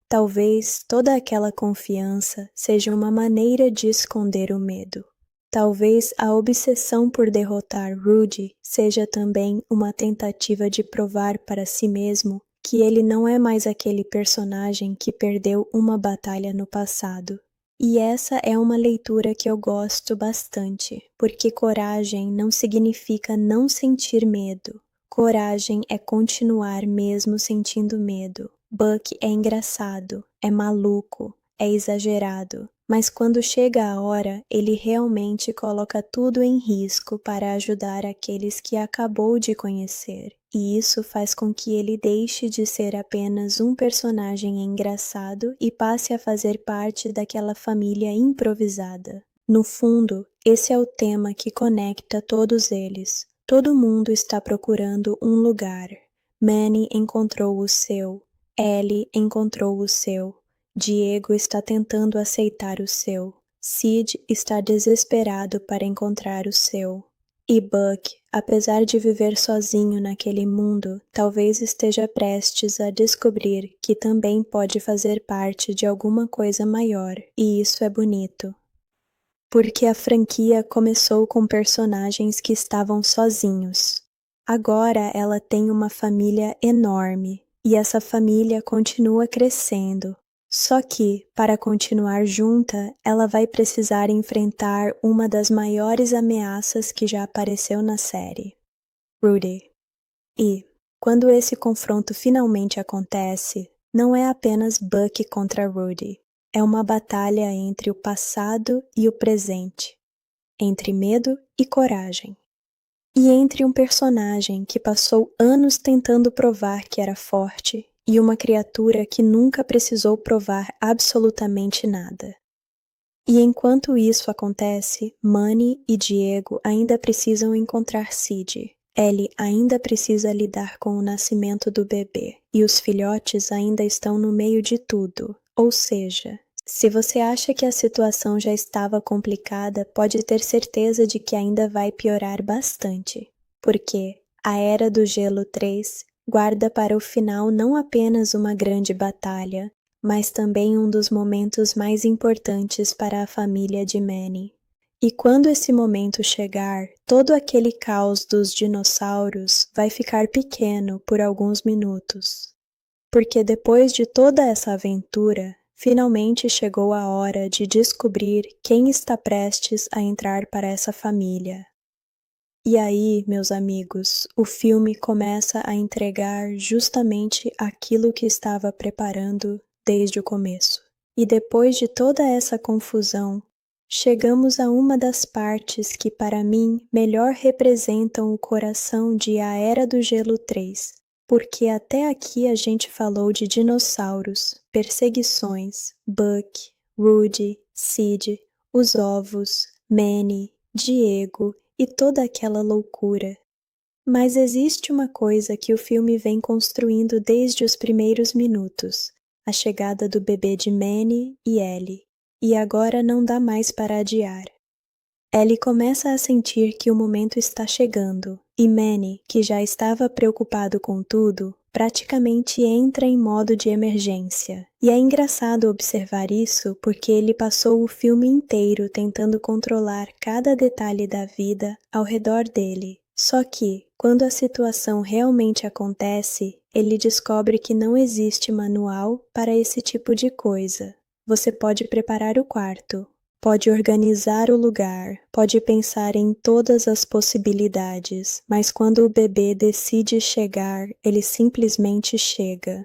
Talvez toda aquela confiança seja uma maneira de esconder o medo. Talvez a obsessão por derrotar Rudy seja também uma tentativa de provar para si mesmo que ele não é mais aquele personagem que perdeu uma batalha no passado. E essa é uma leitura que eu gosto bastante, porque coragem não significa não sentir medo. Coragem é continuar mesmo sentindo medo. Buck é engraçado, é maluco, é exagerado, mas quando chega a hora, ele realmente coloca tudo em risco para ajudar aqueles que acabou de conhecer. E isso faz com que ele deixe de ser apenas um personagem engraçado e passe a fazer parte daquela família improvisada. No fundo, esse é o tema que conecta todos eles. Todo mundo está procurando um lugar. Manny encontrou o seu. Ellie encontrou o seu. Diego está tentando aceitar o seu. Sid está desesperado para encontrar o seu. E Buck, apesar de viver sozinho naquele mundo, talvez esteja prestes a descobrir que também pode fazer parte de alguma coisa maior, e isso é bonito. Porque a franquia começou com personagens que estavam sozinhos. Agora ela tem uma família enorme, e essa família continua crescendo. Só que, para continuar junta, ela vai precisar enfrentar uma das maiores ameaças que já apareceu na série: Rudy. E, quando esse confronto finalmente acontece, não é apenas Buck contra Rudy. É uma batalha entre o passado e o presente, entre medo e coragem. E entre um personagem que passou anos tentando provar que era forte e uma criatura que nunca precisou provar absolutamente nada. E enquanto isso acontece, Manny e Diego ainda precisam encontrar Sid. Ellie ainda precisa lidar com o nascimento do bebê, e os filhotes ainda estão no meio de tudo. Ou seja, se você acha que a situação já estava complicada, pode ter certeza de que ainda vai piorar bastante, porque a Era do Gelo 3 guarda para o final não apenas uma grande batalha, mas também um dos momentos mais importantes para a família de Manny. E quando esse momento chegar, todo aquele caos dos dinossauros vai ficar pequeno por alguns minutos. Porque depois de toda essa aventura, finalmente chegou a hora de descobrir quem está prestes a entrar para essa família. E aí, meus amigos, o filme começa a entregar justamente aquilo que estava preparando desde o começo. E depois de toda essa confusão, chegamos a uma das partes que para mim melhor representam o coração de A Era do Gelo 3, porque até aqui a gente falou de dinossauros, perseguições, Buck, Rudy, Sid, os ovos, Manny, Diego e toda aquela loucura. Mas existe uma coisa que o filme vem construindo desde os primeiros minutos, a chegada do bebê de Manny e Ellie, e agora não dá mais para adiar. Ellie começa a sentir que o momento está chegando, e Manny, que já estava preocupado com tudo, praticamente entra em modo de emergência. E é engraçado observar isso porque ele passou o filme inteiro tentando controlar cada detalhe da vida ao redor dele. Só que, quando a situação realmente acontece, ele descobre que não existe manual para esse tipo de coisa. Você pode preparar o quarto, pode organizar o lugar, pode pensar em todas as possibilidades, mas quando o bebê decide chegar, ele simplesmente chega.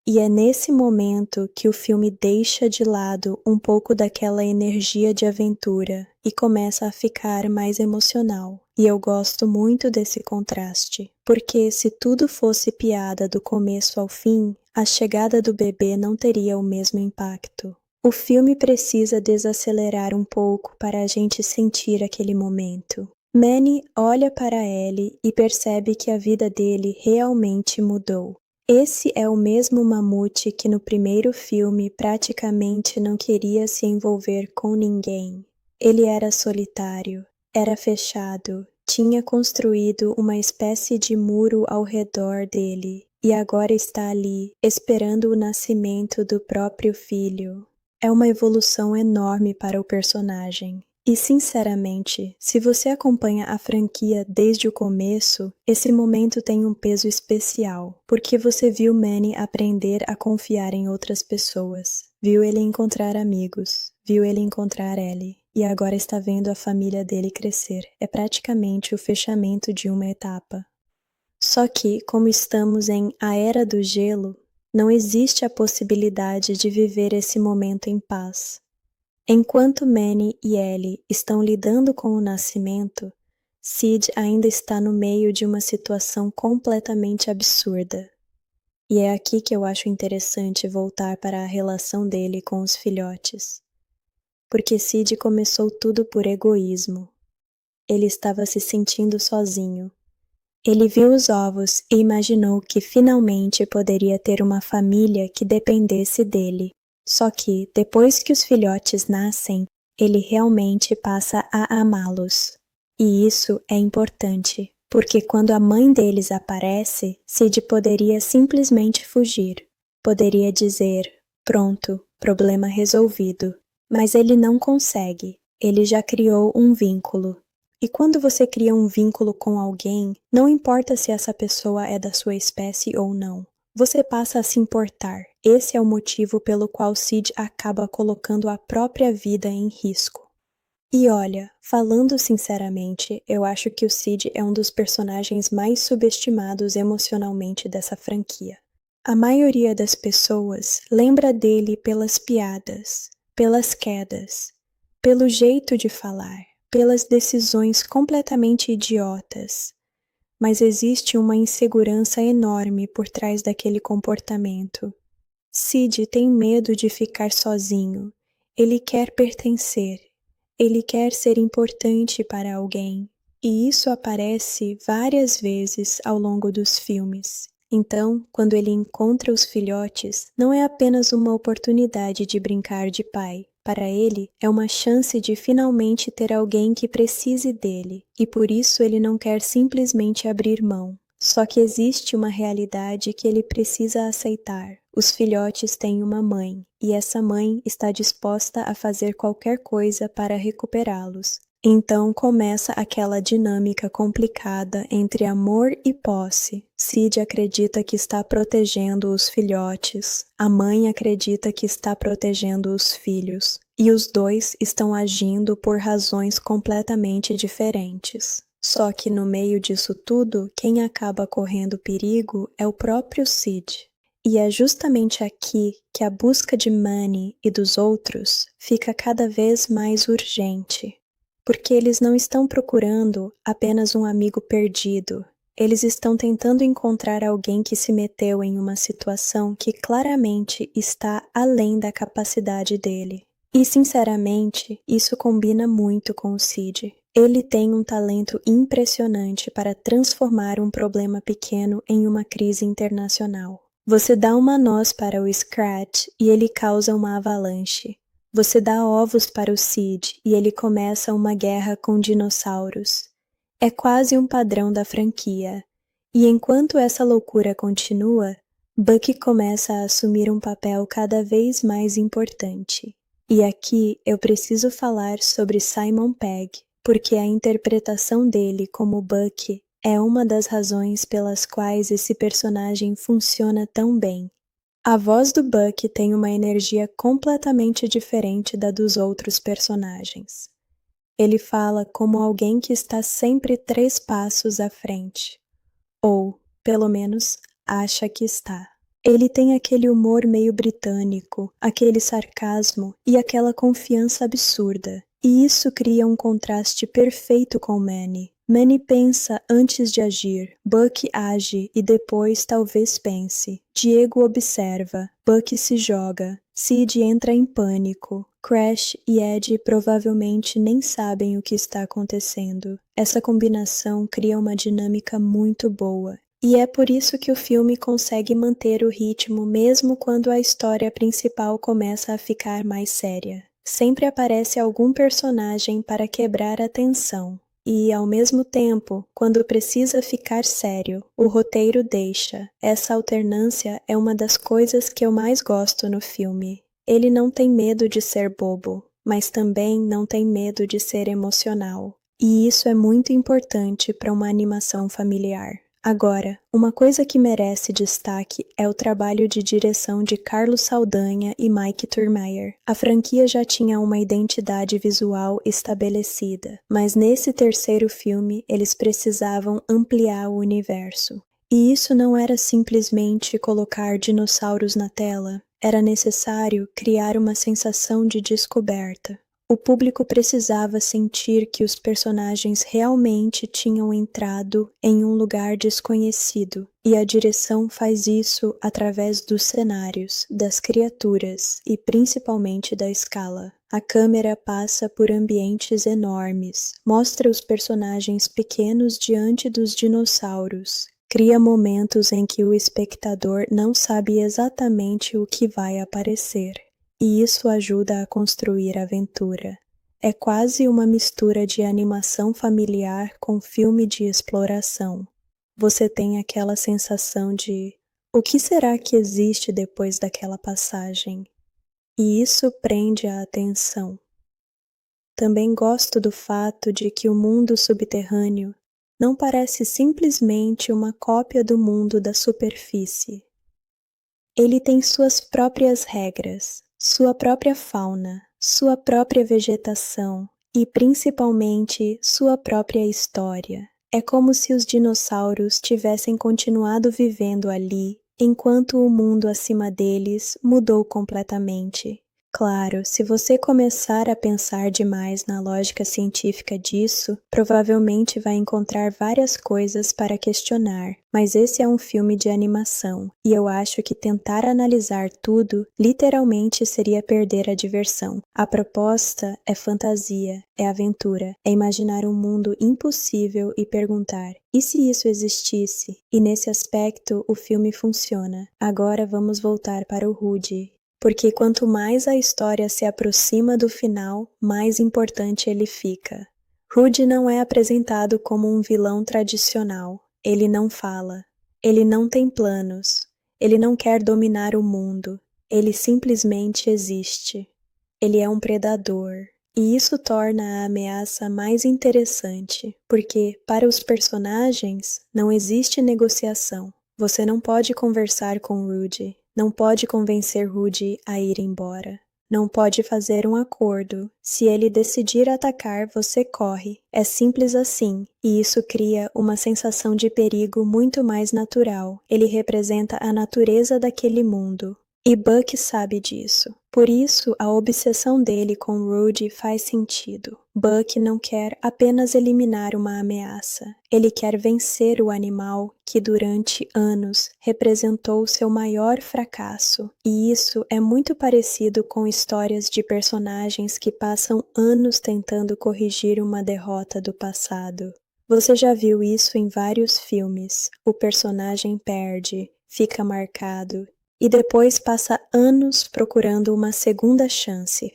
E é nesse momento que o filme deixa de lado um pouco daquela energia de aventura e começa a ficar mais emocional. E eu gosto muito desse contraste, porque se tudo fosse piada do começo ao fim, a chegada do bebê não teria o mesmo impacto. O filme precisa desacelerar um pouco para a gente sentir aquele momento. Manny olha para Ellie e percebe que a vida dele realmente mudou. Esse é o mesmo mamute que no primeiro filme praticamente não queria se envolver com ninguém. Ele era solitário, era fechado, tinha construído uma espécie de muro ao redor dele e agora está ali, esperando o nascimento do próprio filho. É uma evolução enorme para o personagem. E sinceramente, se você acompanha a franquia desde o começo, esse momento tem um peso especial, porque você viu Manny aprender a confiar em outras pessoas, viu ele encontrar amigos, viu ele encontrar Ellie, e agora está vendo a família dele crescer. É praticamente o fechamento de uma etapa. Só que, como estamos em A Era do Gelo, não existe a possibilidade de viver esse momento em paz. Enquanto Manny e Ellie estão lidando com o nascimento, Sid ainda está no meio de uma situação completamente absurda. E é aqui que eu acho interessante voltar para a relação dele com os filhotes. Porque Sid começou tudo por egoísmo. Ele estava se sentindo sozinho. Ele viu os ovos e imaginou que finalmente poderia ter uma família que dependesse dele. Só que, depois que os filhotes nascem, ele realmente passa a amá-los. E isso é importante, porque quando a mãe deles aparece, Sid poderia simplesmente fugir. Poderia dizer, pronto, problema resolvido. Mas ele não consegue. Ele já criou um vínculo. E quando você cria um vínculo com alguém, não importa se essa pessoa é da sua espécie ou não. Você passa a se importar. Esse é o motivo pelo qual Sid acaba colocando a própria vida em risco. E olha, falando sinceramente, eu acho que o Sid é um dos personagens mais subestimados emocionalmente dessa franquia. A maioria das pessoas lembra dele pelas piadas, pelas quedas, pelo jeito de falar, pelas decisões completamente idiotas. Mas existe uma insegurança enorme por trás daquele comportamento. Sid tem medo de ficar sozinho. Ele quer pertencer. Ele quer ser importante para alguém. E isso aparece várias vezes ao longo dos filmes. Então, quando ele encontra os filhotes, não é apenas uma oportunidade de brincar de pai. Para ele, é uma chance de finalmente ter alguém que precise dele, e por isso ele não quer simplesmente abrir mão. Só que existe uma realidade que ele precisa aceitar. Os filhotes têm uma mãe, e essa mãe está disposta a fazer qualquer coisa para recuperá-los. Então começa aquela dinâmica complicada entre amor e posse. Sid acredita que está protegendo os filhotes, a mãe acredita que está protegendo os filhos, e os dois estão agindo por razões completamente diferentes. Só que no meio disso tudo, quem acaba correndo perigo é o próprio Sid. E é justamente aqui que a busca de Manny e dos outros fica cada vez mais urgente. Porque eles não estão procurando apenas um amigo perdido. Eles estão tentando encontrar alguém que se meteu em uma situação que claramente está além da capacidade dele. E, sinceramente, isso combina muito com o Sid. Ele tem um talento impressionante para transformar um problema pequeno em uma crise internacional. Você dá uma noz para o Scratch e ele causa uma avalanche. Você dá ovos para o Sid e ele começa uma guerra com dinossauros. É quase um padrão da franquia. E enquanto essa loucura continua, Bucky começa a assumir um papel cada vez mais importante. E aqui eu preciso falar sobre Simon Pegg, porque a interpretação dele como Bucky é uma das razões pelas quais esse personagem funciona tão bem. A voz do Bucky tem uma energia completamente diferente da dos outros personagens. Ele fala como alguém que está sempre 3 passos à frente. Ou, pelo menos, acha que está. Ele tem aquele humor meio britânico, aquele sarcasmo e aquela confiança absurda. E isso cria um contraste perfeito com Manny. Manny pensa antes de agir, Bucky age e depois talvez pense. Diego observa, Bucky se joga, Sid entra em pânico. Crash e Ed provavelmente nem sabem o que está acontecendo. Essa combinação cria uma dinâmica muito boa. E é por isso que o filme consegue manter o ritmo mesmo quando a história principal começa a ficar mais séria. Sempre aparece algum personagem para quebrar a tensão. E, ao mesmo tempo, quando precisa ficar sério, o roteiro deixa. Essa alternância é uma das coisas que eu mais gosto no filme. Ele não tem medo de ser bobo, mas também não tem medo de ser emocional. E isso é muito importante para uma animação familiar. Agora, uma coisa que merece destaque é o trabalho de direção de Carlos Saldanha e Mike Turmaier. A franquia já tinha uma identidade visual estabelecida, mas nesse terceiro filme eles precisavam ampliar o universo. E isso não era simplesmente colocar dinossauros na tela, era necessário criar uma sensação de descoberta. O público precisava sentir que os personagens realmente tinham entrado em um lugar desconhecido, e a direção faz isso através dos cenários, das criaturas e principalmente da escala. A câmera passa por ambientes enormes, mostra os personagens pequenos diante dos dinossauros, cria momentos em que o espectador não sabe exatamente o que vai aparecer. E isso ajuda a construir a aventura. É quase uma mistura de animação familiar com filme de exploração. Você tem aquela sensação de o que será que existe depois daquela passagem? E isso prende a atenção. Também gosto do fato de que o mundo subterrâneo não parece simplesmente uma cópia do mundo da superfície. Ele tem suas próprias regras, sua própria fauna, sua própria vegetação e, principalmente, sua própria história. É como se os dinossauros tivessem continuado vivendo ali, enquanto o mundo acima deles mudou completamente. Claro, se você começar a pensar demais na lógica científica disso, provavelmente vai encontrar várias coisas para questionar, mas esse é um filme de animação, e eu acho que tentar analisar tudo literalmente seria perder a diversão. A proposta é fantasia, é aventura, é imaginar um mundo impossível e perguntar: e se isso existisse? E nesse aspecto o filme funciona. Agora vamos voltar para o Rudy. Porque quanto mais a história se aproxima do final, mais importante ele fica. Rudy não é apresentado como um vilão tradicional. Ele não fala. Ele não tem planos. Ele não quer dominar o mundo. Ele simplesmente existe. Ele é um predador. E isso torna a ameaça mais interessante, porque, para os personagens, não existe negociação. Você não pode conversar com Rudy. Não pode convencer Rudy a ir embora. Não pode fazer um acordo. Se ele decidir atacar, você corre. É simples assim, e isso cria uma sensação de perigo muito mais natural. Ele representa a natureza daquele mundo. E Buck sabe disso. Por isso, a obsessão dele com Rudy faz sentido. Buck não quer apenas eliminar uma ameaça. Ele quer vencer o animal que durante anos representou seu maior fracasso. E isso é muito parecido com histórias de personagens que passam anos tentando corrigir uma derrota do passado. Você já viu isso em vários filmes. O personagem perde, fica marcado, e depois passa anos procurando uma segunda chance.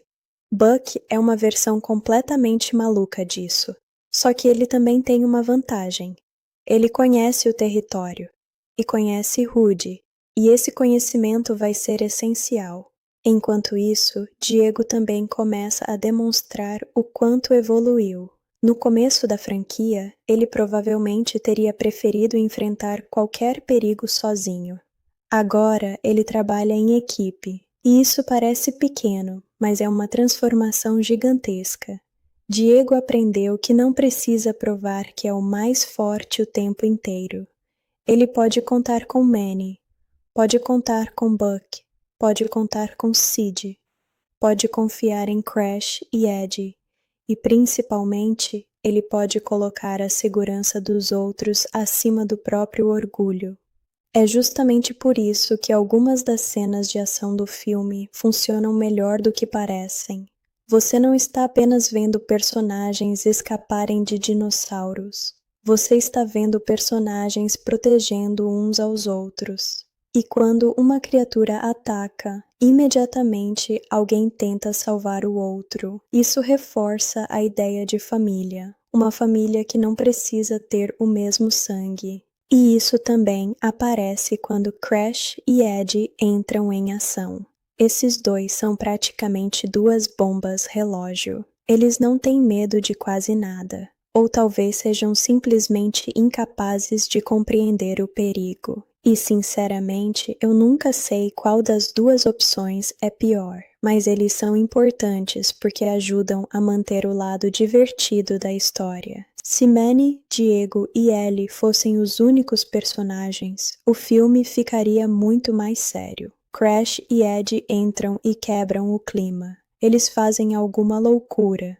Buck é uma versão completamente maluca disso. Só que ele também tem uma vantagem. Ele conhece o território e conhece Rudy, e esse conhecimento vai ser essencial. Enquanto isso, Diego também começa a demonstrar o quanto evoluiu. No começo da franquia, ele provavelmente teria preferido enfrentar qualquer perigo sozinho. Agora ele trabalha em equipe, e isso parece pequeno, mas é uma transformação gigantesca. Diego aprendeu que não precisa provar que é o mais forte o tempo inteiro. Ele pode contar com Manny, pode contar com Buck, pode contar com Sid, pode confiar em Crash e Eddie, e principalmente, ele pode colocar a segurança dos outros acima do próprio orgulho. É justamente por isso que algumas das cenas de ação do filme funcionam melhor do que parecem. Você não está apenas vendo personagens escaparem de dinossauros. Você está vendo personagens protegendo uns aos outros. E quando uma criatura ataca, imediatamente alguém tenta salvar o outro. Isso reforça a ideia de família. Uma família que não precisa ter o mesmo sangue. E isso também aparece quando Crash e Eddie entram em ação. Esses dois são praticamente duas bombas relógio. Eles não têm medo de quase nada, ou talvez sejam simplesmente incapazes de compreender o perigo. E sinceramente, eu nunca sei qual das duas opções é pior, mas eles são importantes porque ajudam a manter o lado divertido da história. Se Manny, Diego e Ellie fossem os únicos personagens, o filme ficaria muito mais sério. Crash e Eddie entram e quebram o clima. Eles fazem alguma loucura.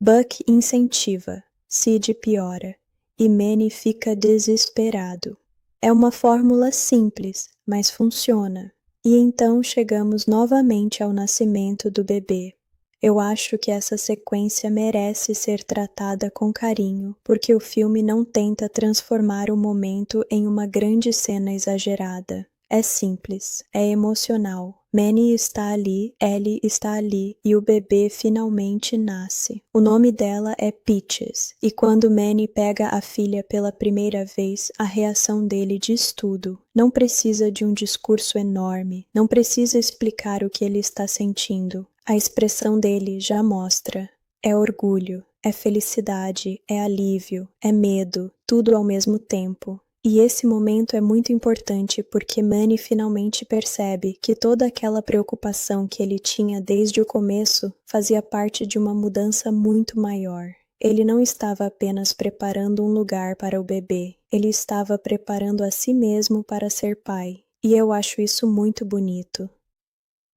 Buck incentiva, Sid piora, e Manny fica desesperado. É uma fórmula simples, mas funciona. E então chegamos novamente ao nascimento do bebê. Eu acho que essa sequência merece ser tratada com carinho, porque o filme não tenta transformar o momento em uma grande cena exagerada. É simples, é emocional. Manny está ali, Ellie está ali e o bebê finalmente nasce. O nome dela é Peaches, e quando Manny pega a filha pela primeira vez, a reação dele diz tudo. Não precisa de um discurso enorme, não precisa explicar o que ele está sentindo. A expressão dele já mostra. É orgulho, é felicidade, é alívio, é medo, tudo ao mesmo tempo. E esse momento é muito importante porque Manny finalmente percebe que toda aquela preocupação que ele tinha desde o começo fazia parte de uma mudança muito maior. Ele não estava apenas preparando um lugar para o bebê, ele estava preparando a si mesmo para ser pai. E eu acho isso muito bonito.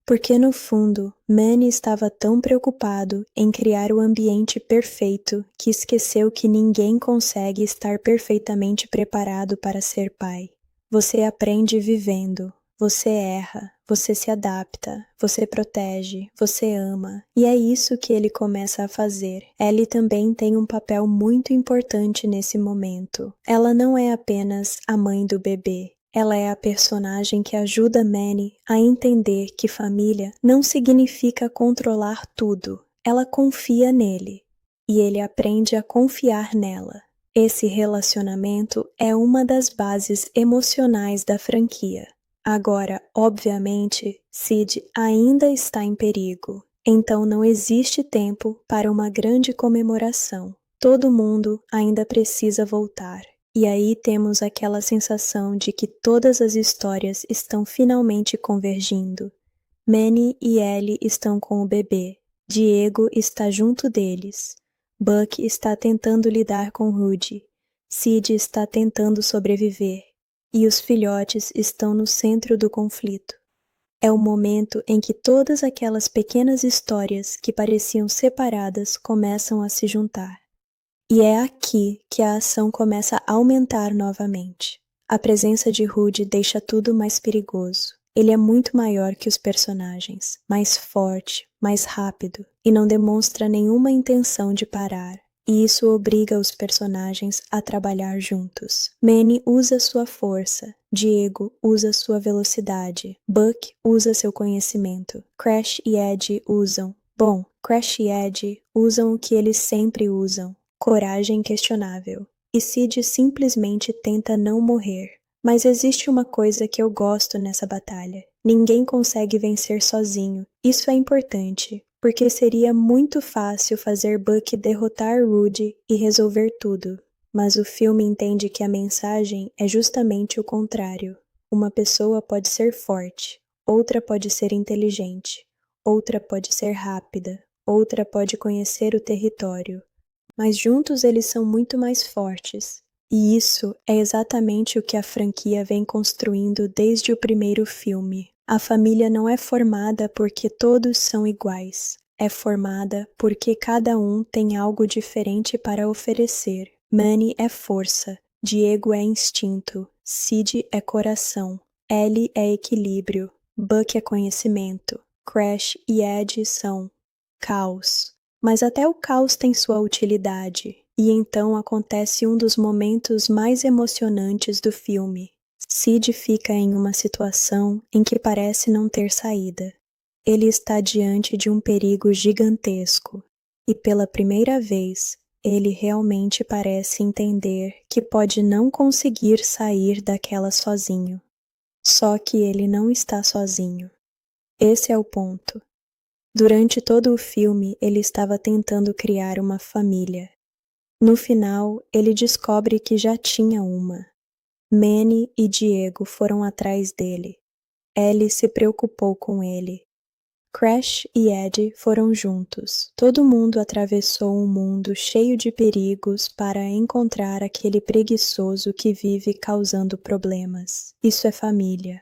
Porque no fundo, Manny estava tão preocupado em criar o ambiente perfeito que esqueceu que ninguém consegue estar perfeitamente preparado para ser pai. Você aprende vivendo, você erra, você se adapta, você protege, você ama, e é isso que ele começa a fazer. Ellie também tem um papel muito importante nesse momento. Ela não é apenas a mãe do bebê. Ela é a personagem que ajuda Manny a entender que família não significa controlar tudo. Ela confia nele, e ele aprende a confiar nela. Esse relacionamento é uma das bases emocionais da franquia. Agora, obviamente, Sid ainda está em perigo, então não existe tempo para uma grande comemoração. Todo mundo ainda precisa voltar. E aí temos aquela sensação de que todas as histórias estão finalmente convergindo. Manny e Ellie estão com o bebê. Diego está junto deles. Buck está tentando lidar com Rudy. Sid está tentando sobreviver. E os filhotes estão no centro do conflito. É o momento em que todas aquelas pequenas histórias que pareciam separadas começam a se juntar. E é aqui que a ação começa a aumentar novamente. A presença de Rudy deixa tudo mais perigoso. Ele é muito maior que os personagens, mais forte, mais rápido, e não demonstra nenhuma intenção de parar. E isso obriga os personagens a trabalhar juntos. Manny usa sua força, Diego usa sua velocidade, Buck usa seu conhecimento, Crash e Eddie usam, bom, Crash e Ed usam o que eles sempre usam, coragem questionável. E Sid simplesmente tenta não morrer. Mas existe uma coisa que eu gosto nessa batalha. Ninguém consegue vencer sozinho. Isso é importante, porque seria muito fácil fazer Buck derrotar Rudy e resolver tudo. Mas o filme entende que a mensagem é justamente o contrário. Uma pessoa pode ser forte, outra pode ser inteligente, outra pode ser rápida, outra pode conhecer o território. Mas juntos eles são muito mais fortes. E isso é exatamente o que a franquia vem construindo desde o primeiro filme. A família não é formada porque todos são iguais. É formada porque cada um tem algo diferente para oferecer. Manny é força, Diego é instinto, Sid é coração, Ellie é equilíbrio, Buck é conhecimento, Crash e Ed são caos. Mas até o caos tem sua utilidade, e então acontece um dos momentos mais emocionantes do filme. Sid fica em uma situação em que parece não ter saída. Ele está diante de um perigo gigantesco, e pela primeira vez, ele realmente parece entender que pode não conseguir sair daquela sozinho. Só que ele não está sozinho. Esse é o ponto. Durante todo o filme, ele estava tentando criar uma família. No final, ele descobre que já tinha uma. Manny e Diego foram atrás dele. Ellie se preocupou com ele. Crash e Ed foram juntos. Todo mundo atravessou um mundo cheio de perigos para encontrar aquele preguiçoso que vive causando problemas. Isso é família.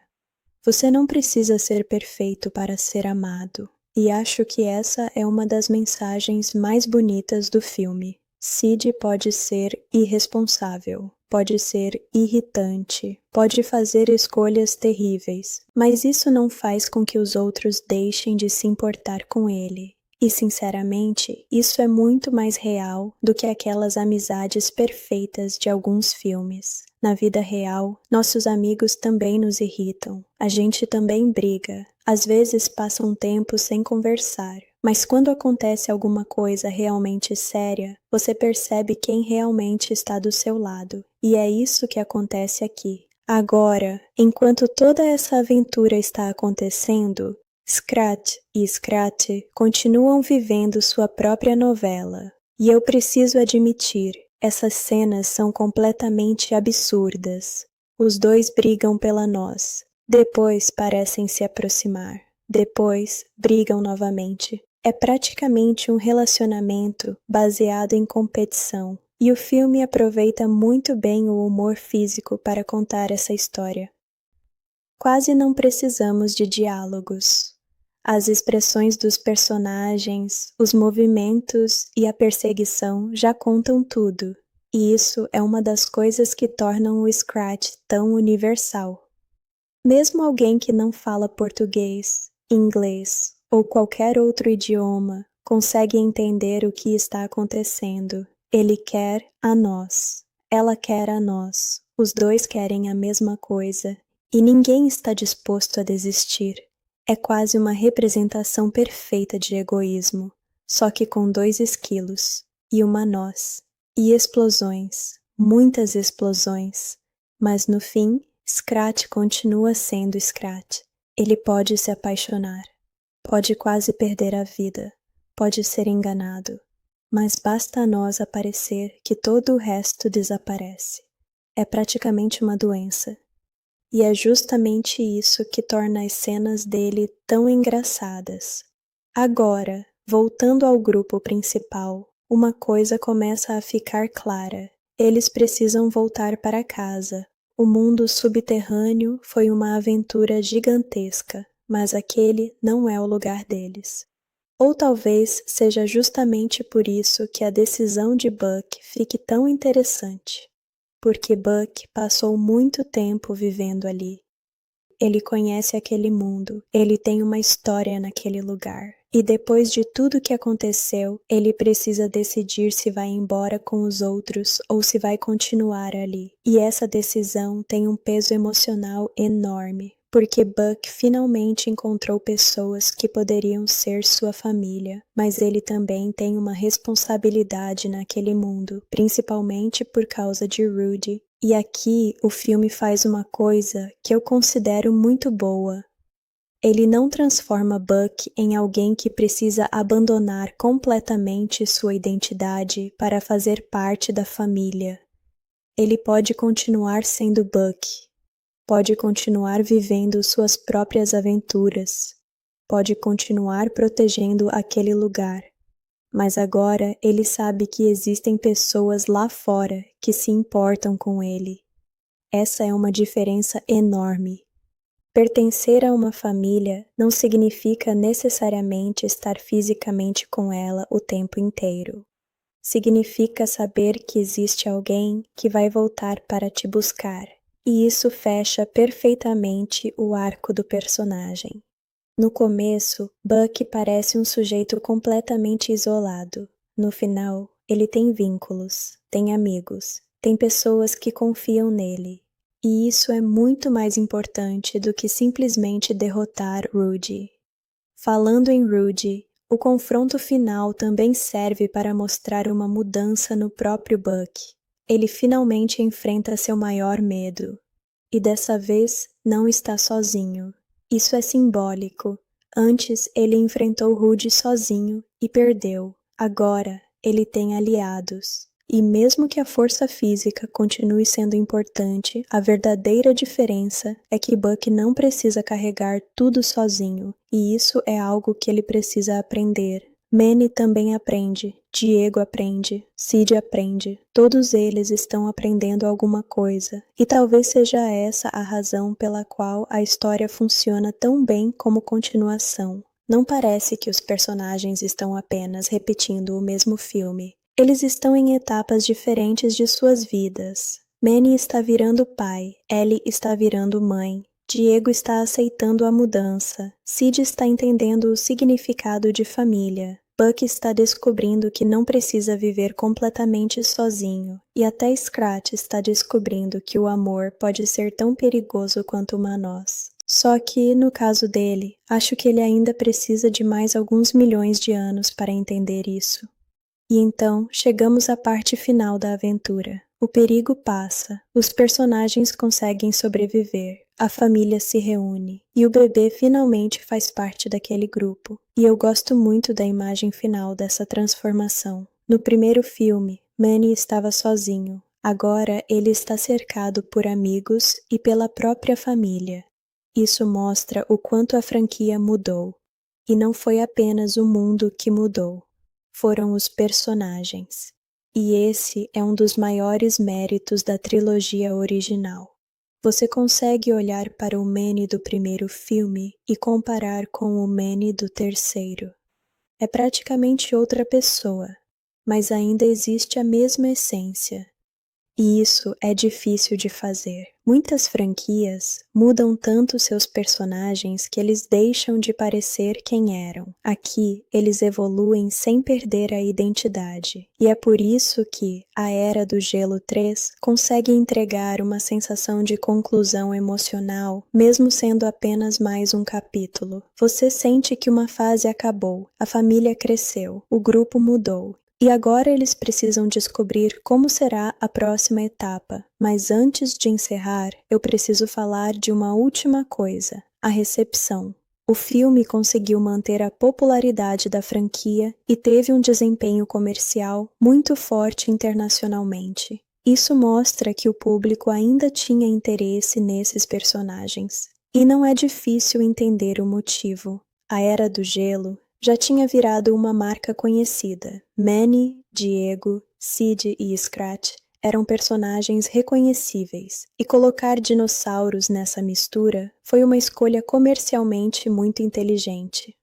Você não precisa ser perfeito para ser amado. E acho que essa é uma das mensagens mais bonitas do filme. Sid pode ser irresponsável, pode ser irritante, pode fazer escolhas terríveis, mas isso não faz com que os outros deixem de se importar com ele. E, sinceramente, isso é muito mais real do que aquelas amizades perfeitas de alguns filmes. Na vida real, nossos amigos também nos irritam. A gente também briga. Às vezes passa um tempo sem conversar. Mas quando acontece alguma coisa realmente séria, você percebe quem realmente está do seu lado. E é isso que acontece aqui. Agora, enquanto toda essa aventura está acontecendo, Scrat e Scrat continuam vivendo sua própria novela. E eu preciso admitir, essas cenas são completamente absurdas. Os dois brigam pela noz. Depois parecem se aproximar. Depois brigam novamente. É praticamente um relacionamento baseado em competição. E o filme aproveita muito bem o humor físico para contar essa história. Quase não precisamos de diálogos. As expressões dos personagens, os movimentos e a perseguição já contam tudo, e isso é uma das coisas que tornam o Scrat tão universal. Mesmo alguém que não fala português, inglês ou qualquer outro idioma consegue entender o que está acontecendo. Ele quer a nós, ela quer a nós, os dois querem a mesma coisa, e ninguém está disposto a desistir. É quase uma representação perfeita de egoísmo, só que com 2 esquilos, e uma noz, e explosões, muitas explosões, mas no fim, Scrat continua sendo Scrat. Ele pode se apaixonar, pode quase perder a vida, pode ser enganado, mas basta a noz aparecer que todo o resto desaparece. É praticamente uma doença. E é justamente isso que torna as cenas dele tão engraçadas. Agora, voltando ao grupo principal, uma coisa começa a ficar clara. Eles precisam voltar para casa. O mundo subterrâneo foi uma aventura gigantesca, mas aquele não é o lugar deles. Ou talvez seja justamente por isso que a decisão de Buck fique tão interessante. Porque Buck passou muito tempo vivendo ali. Ele conhece aquele mundo, ele tem uma história naquele lugar. E depois de tudo que aconteceu, ele precisa decidir se vai embora com os outros ou se vai continuar ali. E essa decisão tem um peso emocional enorme, porque Buck finalmente encontrou pessoas que poderiam ser sua família, mas ele também tem uma responsabilidade naquele mundo, principalmente por causa de Rudy. E aqui o filme faz uma coisa que eu considero muito boa. Ele não transforma Buck em alguém que precisa abandonar completamente sua identidade para fazer parte da família. Ele pode continuar sendo Buck, pode continuar vivendo suas próprias aventuras, pode continuar protegendo aquele lugar, mas agora ele sabe que existem pessoas lá fora que se importam com ele. Essa é uma diferença enorme. Pertencer a uma família não significa necessariamente estar fisicamente com ela o tempo inteiro. Significa saber que existe alguém que vai voltar para te buscar, e isso fecha perfeitamente o arco do personagem. No começo, Buck parece um sujeito completamente isolado. No final, ele tem vínculos, tem amigos, tem pessoas que confiam nele. E isso é muito mais importante do que simplesmente derrotar Rudy. Falando em Rudy, o confronto final também serve para mostrar uma mudança no próprio Buck. Ele finalmente enfrenta seu maior medo. E dessa vez não está sozinho. Isso é simbólico. Antes ele enfrentou Rudy sozinho e perdeu. Agora ele tem aliados. E mesmo que a força física continue sendo importante, a verdadeira diferença é que Buck não precisa carregar tudo sozinho, e isso é algo que ele precisa aprender. Manny também aprende, Diego aprende, Sid aprende, todos eles estão aprendendo alguma coisa, e talvez seja essa a razão pela qual a história funciona tão bem como continuação. Não parece que os personagens estão apenas repetindo o mesmo filme. Eles estão em etapas diferentes de suas vidas. Manny está virando pai, Ellie está virando mãe, Diego está aceitando a mudança, Sid está entendendo o significado de família, Buck está descobrindo que não precisa viver completamente sozinho, e até Scrat está descobrindo que o amor pode ser tão perigoso quanto uma noz. Só que, no caso dele, acho que ele ainda precisa de mais alguns milhões de anos para entender isso. E então chegamos à parte final da aventura. O perigo passa, os personagens conseguem sobreviver, a família se reúne, e o bebê finalmente faz parte daquele grupo. E eu gosto muito da imagem final dessa transformação. No primeiro filme, Manny estava sozinho. Agora ele está cercado por amigos e pela própria família. Isso mostra o quanto a franquia mudou. E não foi apenas o mundo que mudou. Foram os personagens. E esse é um dos maiores méritos da trilogia original. Você consegue olhar para o Manny do primeiro filme e comparar com o Manny do terceiro. É praticamente outra pessoa, mas ainda existe a mesma essência. E isso é difícil de fazer. Muitas franquias mudam tanto seus personagens que eles deixam de parecer quem eram. Aqui, eles evoluem sem perder a identidade. E é por isso que a Era do Gelo 3 consegue entregar uma sensação de conclusão emocional, mesmo sendo apenas mais um capítulo. Você sente que uma fase acabou, a família cresceu, o grupo mudou. E agora eles precisam descobrir como será a próxima etapa. Mas antes de encerrar, eu preciso falar de uma última coisa: a recepção. O filme conseguiu manter a popularidade da franquia e teve um desempenho comercial muito forte internacionalmente. Isso mostra que o público ainda tinha interesse nesses personagens. E não é difícil entender o motivo. A Era do Gelo já tinha virado uma marca conhecida. Manny, Diego, Sid e Scrat eram personagens reconhecíveis, e colocar dinossauros nessa mistura foi uma escolha comercialmente muito inteligente.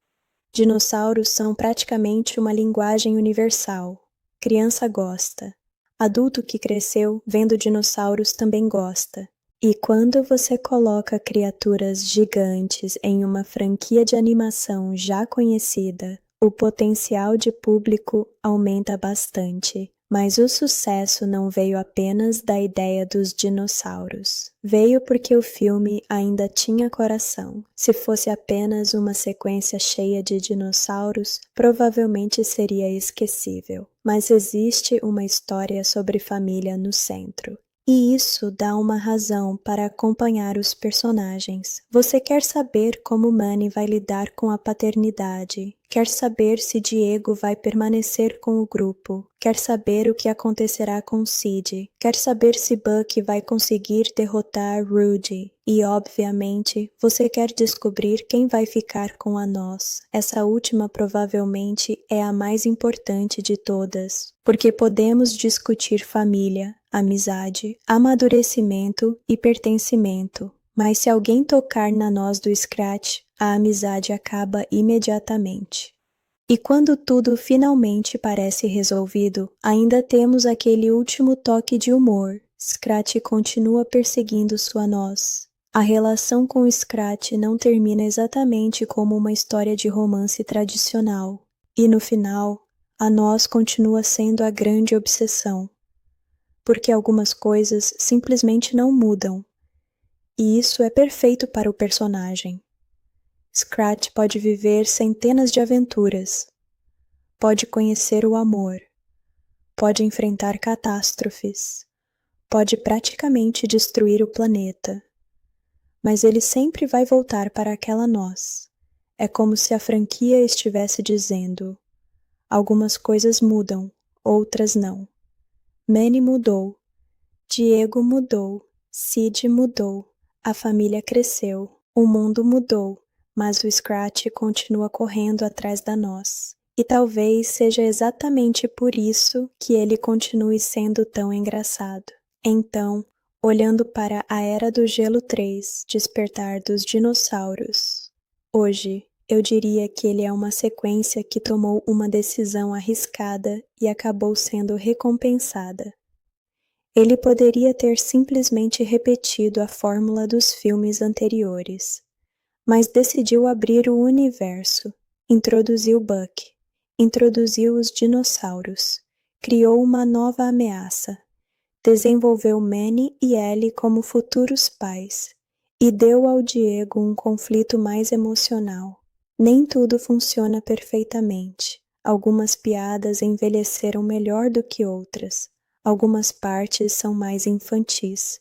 Dinossauros são praticamente uma linguagem universal. Criança gosta. Adulto que cresceu vendo dinossauros também gosta. E quando você coloca criaturas gigantes em uma franquia de animação já conhecida, o potencial de público aumenta bastante. Mas o sucesso não veio apenas da ideia dos dinossauros. Veio porque o filme ainda tinha coração. Se fosse apenas uma sequência cheia de dinossauros, provavelmente seria esquecível. Mas existe uma história sobre família no centro. E isso dá uma razão para acompanhar os personagens. Você quer saber como Manny vai lidar com a paternidade, quer saber se Diego vai permanecer com o grupo, quer saber o que acontecerá com Sid, quer saber se Buck vai conseguir derrotar Rudy. E, obviamente, você quer descobrir quem vai ficar com a Nós. Essa última provavelmente é a mais importante de todas, porque podemos discutir família, amizade, amadurecimento e pertencimento. Mas se alguém tocar na noz do Scratch, a amizade acaba imediatamente. E quando tudo finalmente parece resolvido, ainda temos aquele último toque de humor. Scratch continua perseguindo sua noz. A relação com Scratch não termina exatamente como uma história de romance tradicional. E no final, a noz continua sendo a grande obsessão. Porque algumas coisas simplesmente não mudam. E isso é perfeito para o personagem. Scratch pode viver centenas de aventuras. Pode conhecer o amor. Pode enfrentar catástrofes. Pode praticamente destruir o planeta. Mas ele sempre vai voltar para aquela noz. É como se a franquia estivesse dizendo: algumas coisas mudam, outras não. Manny mudou. Diego mudou. Sid mudou. A família cresceu. O mundo mudou. Mas o Scratch continua correndo atrás da noz. E talvez seja exatamente por isso que ele continue sendo tão engraçado. Então, olhando para a Era do Gelo 3, Despertar dos Dinossauros, hoje, eu diria que ele é uma sequência que tomou uma decisão arriscada e acabou sendo recompensada. Ele poderia ter simplesmente repetido a fórmula dos filmes anteriores, mas decidiu abrir o universo, introduziu Buck, introduziu os dinossauros, criou uma nova ameaça, desenvolveu Manny e Ellie como futuros pais e deu ao Diego um conflito mais emocional. Nem tudo funciona perfeitamente. Algumas piadas envelheceram melhor do que outras. Algumas partes são mais infantis.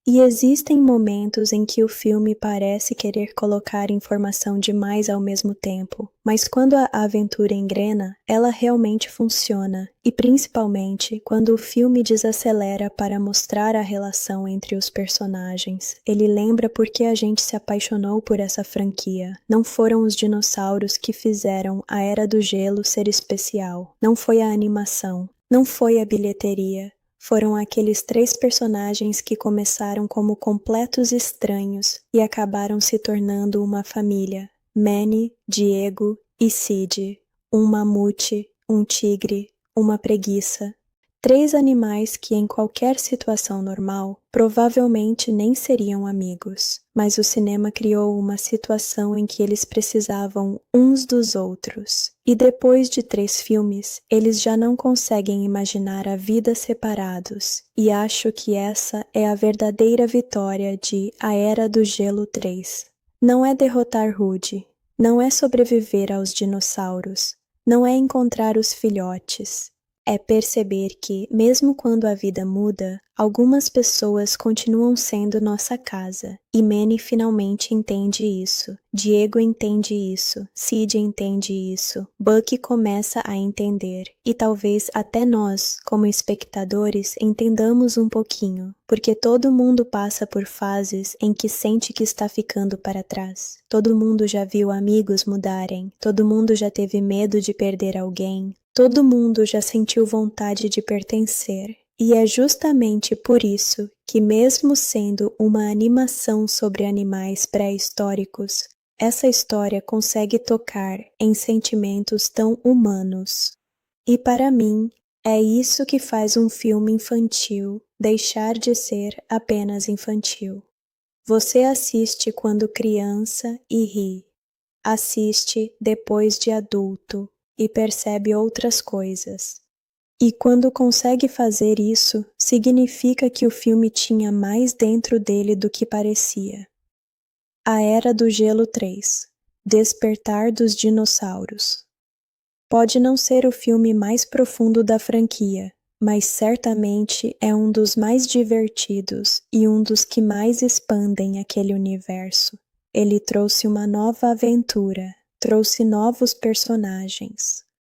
E existem momentos em que o filme parece querer colocar informação demais ao mesmo tempo, mas quando a aventura engrena, ela realmente funciona, e principalmente quando o filme desacelera para mostrar a relação entre os personagens. Ele lembra por que a gente se apaixonou por essa franquia. Não foram os dinossauros que fizeram a Era do Gelo ser especial. Não foi a animação. Não foi a bilheteria. Foram aqueles 3 personagens que começaram como completos estranhos e acabaram se tornando uma família. Manny, Diego e Sid. Um mamute, um tigre, uma preguiça. 3 animais que em qualquer situação normal provavelmente nem seriam amigos, mas o cinema criou uma situação em que eles precisavam uns dos outros. E depois de 3 filmes, eles já não conseguem imaginar a vida separados, e acho que essa é a verdadeira vitória de A Era do Gelo 3. Não é derrotar Rudy, não é sobreviver aos dinossauros, não é encontrar os filhotes. É perceber que, mesmo quando a vida muda, algumas pessoas continuam sendo nossa casa. E Manny finalmente entende isso. Diego entende isso. Sid entende isso. Buck começa a entender. E talvez até nós, como espectadores, entendamos um pouquinho. Porque todo mundo passa por fases em que sente que está ficando para trás. Todo mundo já viu amigos mudarem. Todo mundo já teve medo de perder alguém. Todo mundo já sentiu vontade de pertencer, e é justamente por isso que, mesmo sendo uma animação sobre animais pré-históricos, essa história consegue tocar em sentimentos tão humanos. E para mim, é isso que faz um filme infantil deixar de ser apenas infantil. Você assiste quando criança e ri. Assiste depois de adulto e percebe outras coisas. E quando consegue fazer isso, significa que o filme tinha mais dentro dele do que parecia. A Era do Gelo 3 – Despertar dos Dinossauros. Pode não ser o filme mais profundo da franquia, mas certamente é um dos mais divertidos e um dos que mais expandem aquele universo. Ele trouxe uma nova aventura, trouxe novos personagens,